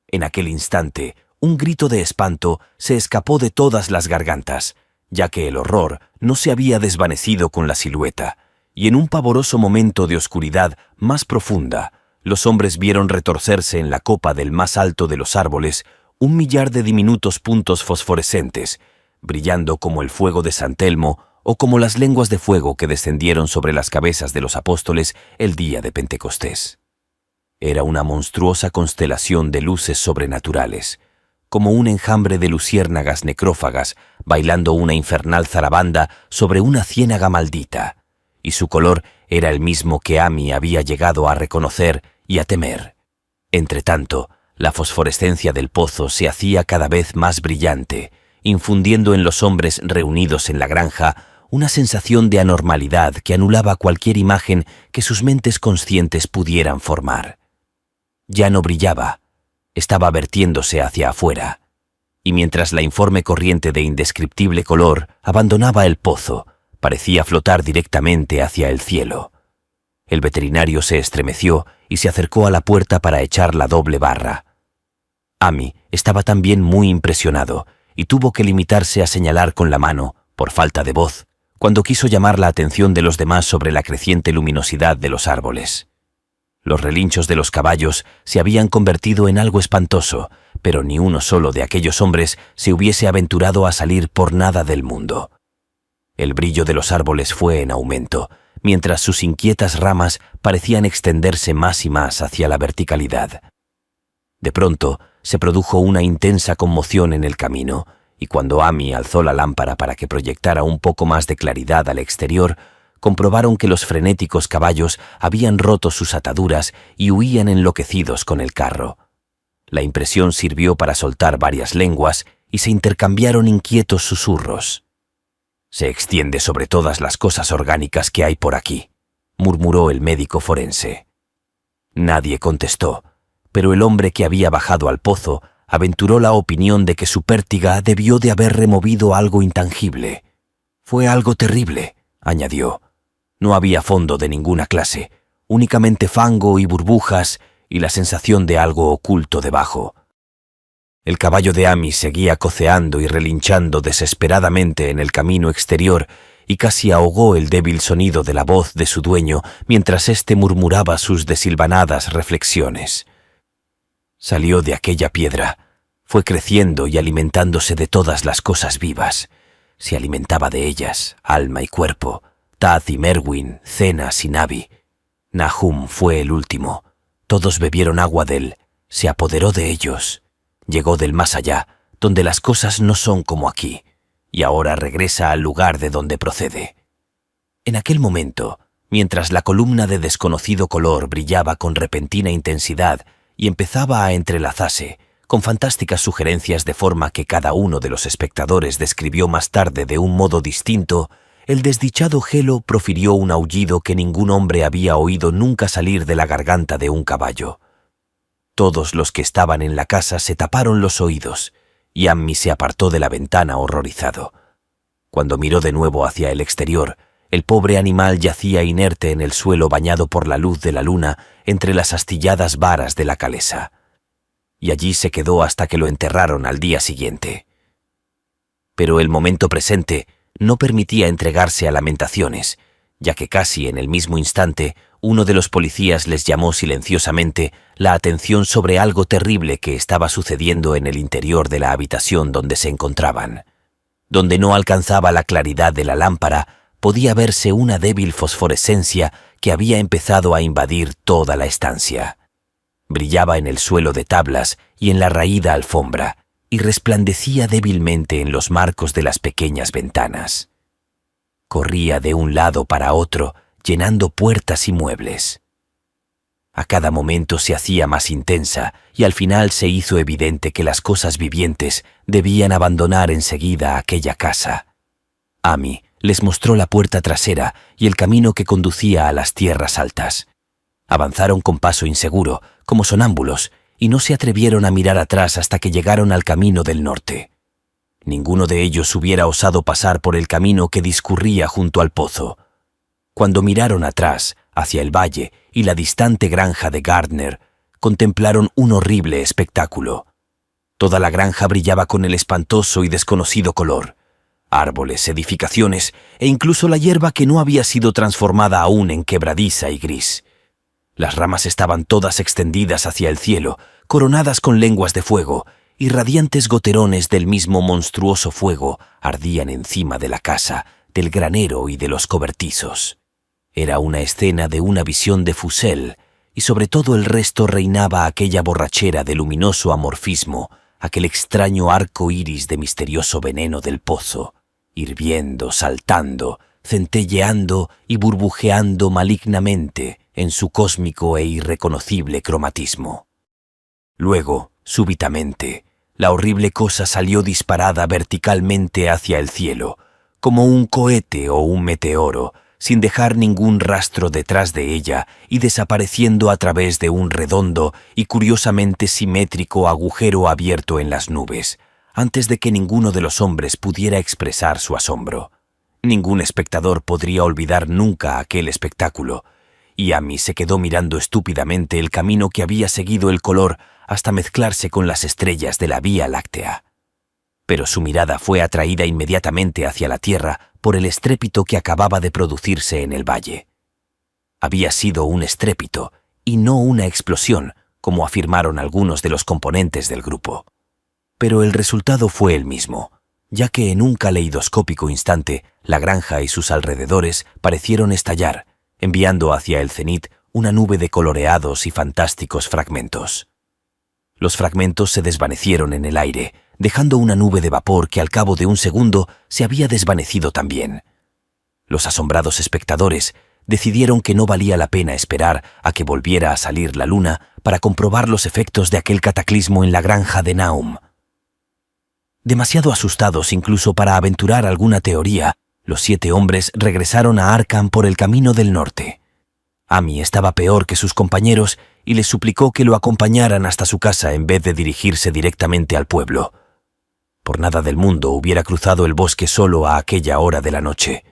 En aquel instante, un grito de espanto se escapó de todas las gargantas, ya que el horror no se había desvanecido con la silueta, y en un pavoroso momento de oscuridad más profunda, los hombres vieron retorcerse en la copa del más alto de los árboles 1.000.000 de diminutos puntos fosforescentes, brillando como el fuego de San Telmo o como las lenguas de fuego que descendieron sobre las cabezas de los apóstoles el día de Pentecostés. Era una monstruosa constelación de luces sobrenaturales, como un enjambre de luciérnagas necrófagas bailando una infernal zarabanda sobre una ciénaga maldita, y su color era el mismo que Amy había llegado a reconocer y a temer. Entretanto, la fosforescencia del pozo se hacía cada vez más brillante, infundiendo en los hombres reunidos en la granja una sensación de anormalidad que anulaba cualquier imagen que sus mentes conscientes pudieran formar. Ya no brillaba, estaba vertiéndose hacia afuera, y mientras la informe corriente de indescriptible color abandonaba el pozo, parecía flotar directamente hacia el cielo. El veterinario se estremeció y se acercó a la puerta para echar la doble barra. Amy estaba también muy impresionado y tuvo que limitarse a señalar con la mano, por falta de voz, cuando quiso llamar la atención de los demás sobre la creciente luminosidad de los árboles. Los relinchos de los caballos se habían convertido en algo espantoso, pero ni uno solo de aquellos hombres se hubiese aventurado a salir por nada del mundo. El brillo de los árboles fue en aumento, mientras sus inquietas ramas parecían extenderse más y más hacia la verticalidad. De pronto, se produjo una intensa conmoción en el camino, y cuando Amy alzó la lámpara para que proyectara un poco más de claridad al exterior, comprobaron que los frenéticos caballos habían roto sus ataduras y huían enloquecidos con el carro. La impresión sirvió para soltar varias lenguas y se intercambiaron inquietos susurros. «Se extiende sobre todas las cosas orgánicas que hay por aquí», murmuró el médico forense. Nadie contestó, pero el hombre que había bajado al pozo aventuró la opinión de que su pértiga debió de haber removido algo intangible. «Fue algo terrible», añadió. «No había fondo de ninguna clase, únicamente fango y burbujas y la sensación de algo oculto debajo». El caballo de Amy seguía coceando y relinchando desesperadamente en el camino exterior y casi ahogó el débil sonido de la voz de su dueño mientras éste murmuraba sus desilvanadas reflexiones. Salió de aquella piedra, fue creciendo y alimentándose de todas las cosas vivas. Se alimentaba de ellas, alma y cuerpo, Tad y Merwin, Cenas y Navi. Nahum fue el último. Todos bebieron agua de él, se apoderó de ellos. Llegó del más allá, donde las cosas no son como aquí, y ahora regresa al lugar de donde procede. En aquel momento, mientras la columna de desconocido color brillaba con repentina intensidad y empezaba a entrelazarse, con fantásticas sugerencias de forma que cada uno de los espectadores describió más tarde de un modo distinto, el desdichado Gelo profirió un aullido que ningún hombre había oído nunca salir de la garganta de un caballo. Todos los que estaban en la casa se taparon los oídos, y Amy se apartó de la ventana horrorizado. Cuando miró de nuevo hacia el exterior, el pobre animal yacía inerte en el suelo bañado por la luz de la luna entre las astilladas varas de la calesa. Y allí se quedó hasta que lo enterraron al día siguiente. Pero el momento presente no permitía entregarse a lamentaciones, ya que casi en el mismo instante uno de los policías les llamó silenciosamente la atención sobre algo terrible que estaba sucediendo en el interior de la habitación donde se encontraban. Donde no alcanzaba la claridad de la lámpara, podía verse una débil fosforescencia que había empezado a invadir toda la estancia. Brillaba en el suelo de tablas y en la raída alfombra, y resplandecía débilmente en los marcos de las pequeñas ventanas. Corría de un lado para otro, llenando puertas y muebles. A cada momento se hacía más intensa y al final se hizo evidente que las cosas vivientes debían abandonar enseguida aquella casa. Amy les mostró la puerta trasera y el camino que conducía a las tierras altas. Avanzaron con paso inseguro, como sonámbulos, y no se atrevieron a mirar atrás hasta que llegaron al camino del norte. Ninguno de ellos hubiera osado pasar por el camino que discurría junto al pozo. Cuando miraron atrás, hacia el valle y la distante granja de Gardner, contemplaron un horrible espectáculo. Toda la granja brillaba con el espantoso y desconocido color. Árboles, edificaciones e incluso la hierba que no había sido transformada aún en quebradiza y gris. Las ramas estaban todas extendidas hacia el cielo, coronadas con lenguas de fuego, y radiantes goterones del mismo monstruoso fuego ardían encima de la casa, del granero y de los cobertizos. Era una escena de una visión de Fussell, y sobre todo el resto reinaba aquella borrachera de luminoso amorfismo, aquel extraño arco iris de misterioso veneno del pozo, hirviendo, saltando, centelleando y burbujeando malignamente en su cósmico e irreconocible cromatismo. Luego, súbitamente, la horrible cosa salió disparada verticalmente hacia el cielo, como un cohete o un meteoro, sin dejar ningún rastro detrás de ella y desapareciendo a través de un redondo y curiosamente simétrico agujero abierto en las nubes, antes de que ninguno de los hombres pudiera expresar su asombro. Ningún espectador podría olvidar nunca aquel espectáculo, y Amy se quedó mirando estúpidamente el camino que había seguido el color hasta mezclarse con las estrellas de la Vía Láctea. Pero su mirada fue atraída inmediatamente hacia la tierra por el estrépito que acababa de producirse en el valle. Había sido un estrépito y no una explosión, como afirmaron algunos de los componentes del grupo. Pero el resultado fue el mismo, ya que en un caleidoscópico instante la granja y sus alrededores parecieron estallar, enviando hacia el cenit una nube de coloreados y fantásticos fragmentos. Los fragmentos se desvanecieron en el aire, dejando una nube de vapor que al cabo de un segundo se había desvanecido también. Los asombrados espectadores decidieron que no valía la pena esperar a que volviera a salir la luna para comprobar los efectos de aquel cataclismo en la granja de Naum. Demasiado asustados incluso para aventurar alguna teoría, los 7 hombres regresaron a Arkham por el camino del norte. Amy estaba peor que sus compañeros y les suplicó que lo acompañaran hasta su casa en vez de dirigirse directamente al pueblo. Por nada del mundo hubiera cruzado el bosque solo a aquella hora de la noche.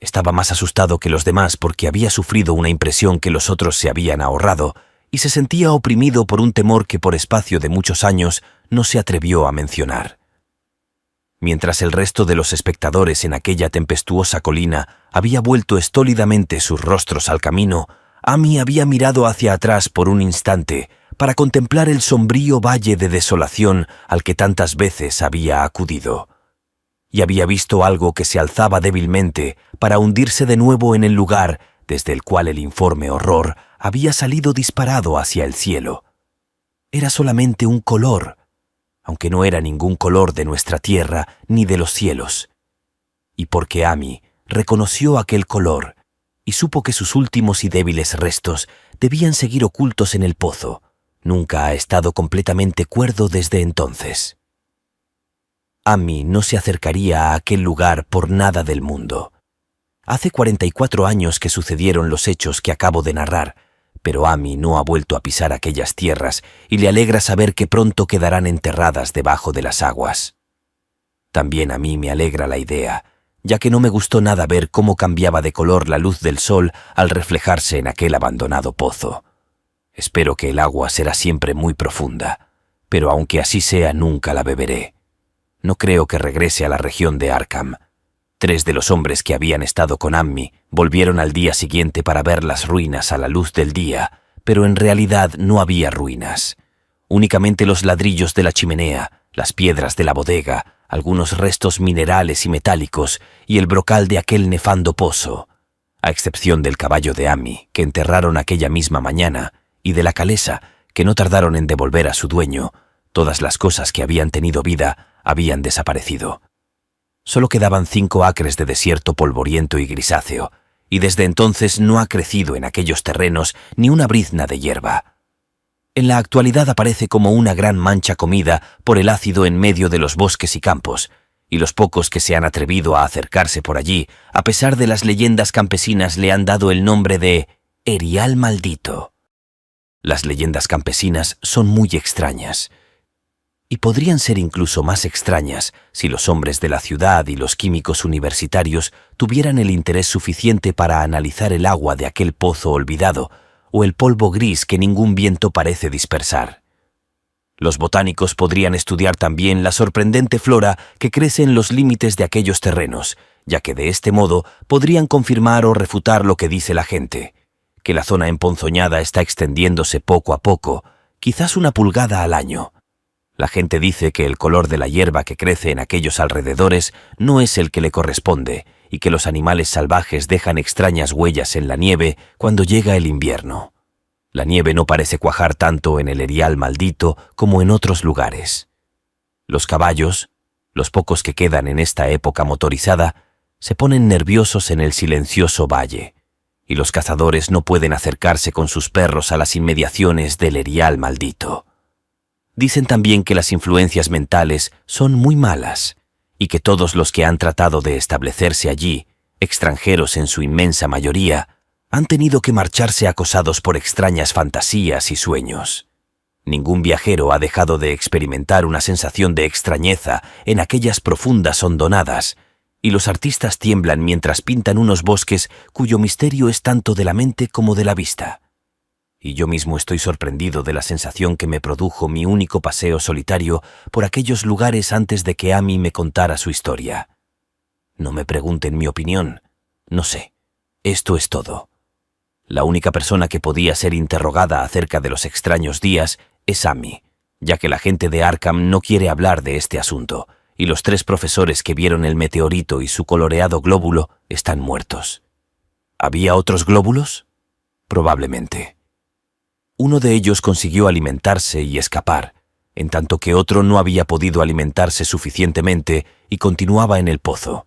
Estaba más asustado que los demás porque había sufrido una impresión que los otros se habían ahorrado y se sentía oprimido por un temor que por espacio de muchos años no se atrevió a mencionar. Mientras el resto de los espectadores en aquella tempestuosa colina había vuelto estólidamente sus rostros al camino, Amy había mirado hacia atrás por un instante para contemplar el sombrío valle de desolación al que tantas veces había acudido. Y había visto algo que se alzaba débilmente para hundirse de nuevo en el lugar desde el cual el informe horror había salido disparado hacia el cielo. Era solamente un color, aunque no era ningún color de nuestra tierra ni de los cielos. Y porque Amy reconoció aquel color y supo que sus últimos y débiles restos debían seguir ocultos en el pozo, nunca ha estado completamente cuerdo desde entonces. Amy no se acercaría a aquel lugar por nada del mundo. Hace 44 años que sucedieron los hechos que acabo de narrar, pero Amy no ha vuelto a pisar aquellas tierras y le alegra saber que pronto quedarán enterradas debajo de las aguas. También a mí me alegra la idea, ya que no me gustó nada ver cómo cambiaba de color la luz del sol al reflejarse en aquel abandonado pozo. Espero que el agua será siempre muy profunda, pero aunque así sea nunca la beberé. No creo que regrese a la región de Arkham. 3 de los hombres que habían estado con Amy volvieron al día siguiente para ver las ruinas a la luz del día, pero en realidad no había ruinas. Únicamente los ladrillos de la chimenea, las piedras de la bodega, algunos restos minerales y metálicos y el brocal de aquel nefando pozo, a excepción del caballo de Amy, que enterraron aquella misma mañana, y de la calesa, que no tardaron en devolver a su dueño. Todas las cosas que habían tenido vida habían desaparecido. Solo quedaban 5 acres de desierto polvoriento y grisáceo, y desde entonces no ha crecido en aquellos terrenos ni una brizna de hierba. En la actualidad aparece como una gran mancha comida por el ácido en medio de los bosques y campos, y los pocos que se han atrevido a acercarse por allí, a pesar de las leyendas campesinas, le han dado el nombre de Erial Maldito. Las leyendas campesinas son muy extrañas. Y podrían ser incluso más extrañas si los hombres de la ciudad y los químicos universitarios tuvieran el interés suficiente para analizar el agua de aquel pozo olvidado o el polvo gris que ningún viento parece dispersar. Los botánicos podrían estudiar también la sorprendente flora que crece en los límites de aquellos terrenos, ya que de este modo podrían confirmar o refutar lo que dice la gente, que la zona emponzoñada está extendiéndose poco a poco, quizás 1 pulgada al año. La gente dice que el color de la hierba que crece en aquellos alrededores no es el que le corresponde y que los animales salvajes dejan extrañas huellas en la nieve cuando llega el invierno. La nieve no parece cuajar tanto en el Erial Maldito como en otros lugares. Los caballos, los pocos que quedan en esta época motorizada, se ponen nerviosos en el silencioso valle, y los cazadores no pueden acercarse con sus perros a las inmediaciones del Erial Maldito. Dicen también que las influencias mentales son muy malas y que todos los que han tratado de establecerse allí, extranjeros en su inmensa mayoría, han tenido que marcharse acosados por extrañas fantasías y sueños. Ningún viajero ha dejado de experimentar una sensación de extrañeza en aquellas profundas hondonadas, y los artistas tiemblan mientras pintan unos bosques cuyo misterio es tanto de la mente como de la vista. Y yo mismo estoy sorprendido de la sensación que me produjo mi único paseo solitario por aquellos lugares antes de que Amy me contara su historia. No me pregunten mi opinión, no sé. Esto es todo. La única persona que podía ser interrogada acerca de los extraños días es Amy, ya que la gente de Arkham no quiere hablar de este asunto, y los 3 profesores que vieron el meteorito y su coloreado glóbulo están muertos. ¿Había otros glóbulos? Probablemente. Uno de ellos consiguió alimentarse y escapar, en tanto que otro no había podido alimentarse suficientemente y continuaba en el pozo.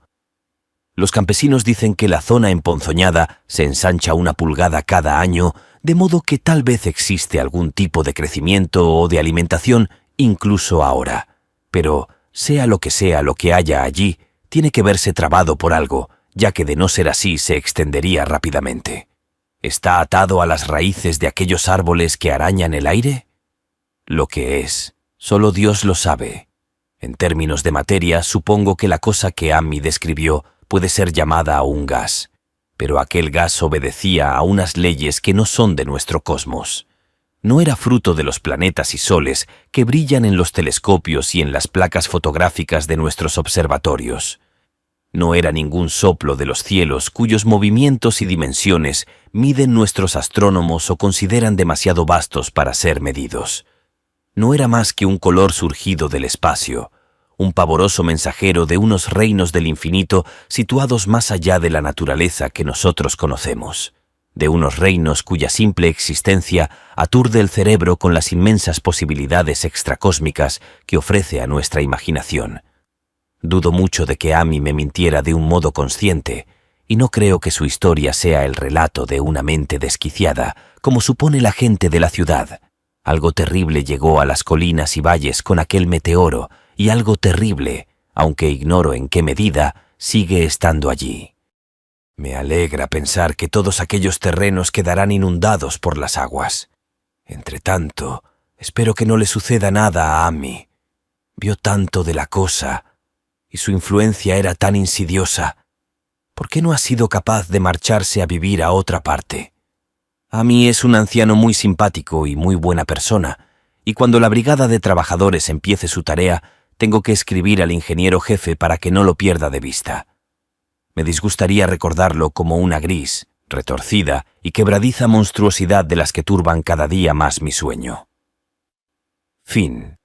Los campesinos dicen que la zona emponzoñada se ensancha 1 pulgada cada año, de modo que tal vez existe algún tipo de crecimiento o de alimentación incluso ahora. Pero, sea lo que haya allí, tiene que verse trabado por algo, ya que de no ser así se extendería rápidamente. ¿Está atado a las raíces de aquellos árboles que arañan el aire? Lo que es, solo Dios lo sabe. En términos de materia, supongo que la cosa que Amy describió puede ser llamada un gas, pero aquel gas obedecía a unas leyes que no son de nuestro cosmos. No era fruto de los planetas y soles que brillan en los telescopios y en las placas fotográficas de nuestros observatorios. No era ningún soplo de los cielos cuyos movimientos y dimensiones miden nuestros astrónomos o consideran demasiado vastos para ser medidos. No era más que un color surgido del espacio, un pavoroso mensajero de unos reinos del infinito situados más allá de la naturaleza que nosotros conocemos, de unos reinos cuya simple existencia aturde el cerebro con las inmensas posibilidades extracósmicas que ofrece a nuestra imaginación. Dudo mucho de que Amy me mintiera de un modo consciente, y no creo que su historia sea el relato de una mente desquiciada, como supone la gente de la ciudad. Algo terrible llegó a las colinas y valles con aquel meteoro, y algo terrible, aunque ignoro en qué medida, sigue estando allí. Me alegra pensar que todos aquellos terrenos quedarán inundados por las aguas. Entretanto, espero que no le suceda nada a Amy. Vio tanto de la cosa, y su influencia era tan insidiosa. ¿Por qué no ha sido capaz de marcharse a vivir a otra parte? Amy es un anciano muy simpático y muy buena persona, y cuando la brigada de trabajadores empiece su tarea, tengo que escribir al ingeniero jefe para que no lo pierda de vista. Me disgustaría recordarlo como una gris, retorcida y quebradiza monstruosidad de las que turban cada día más mi sueño. Fin.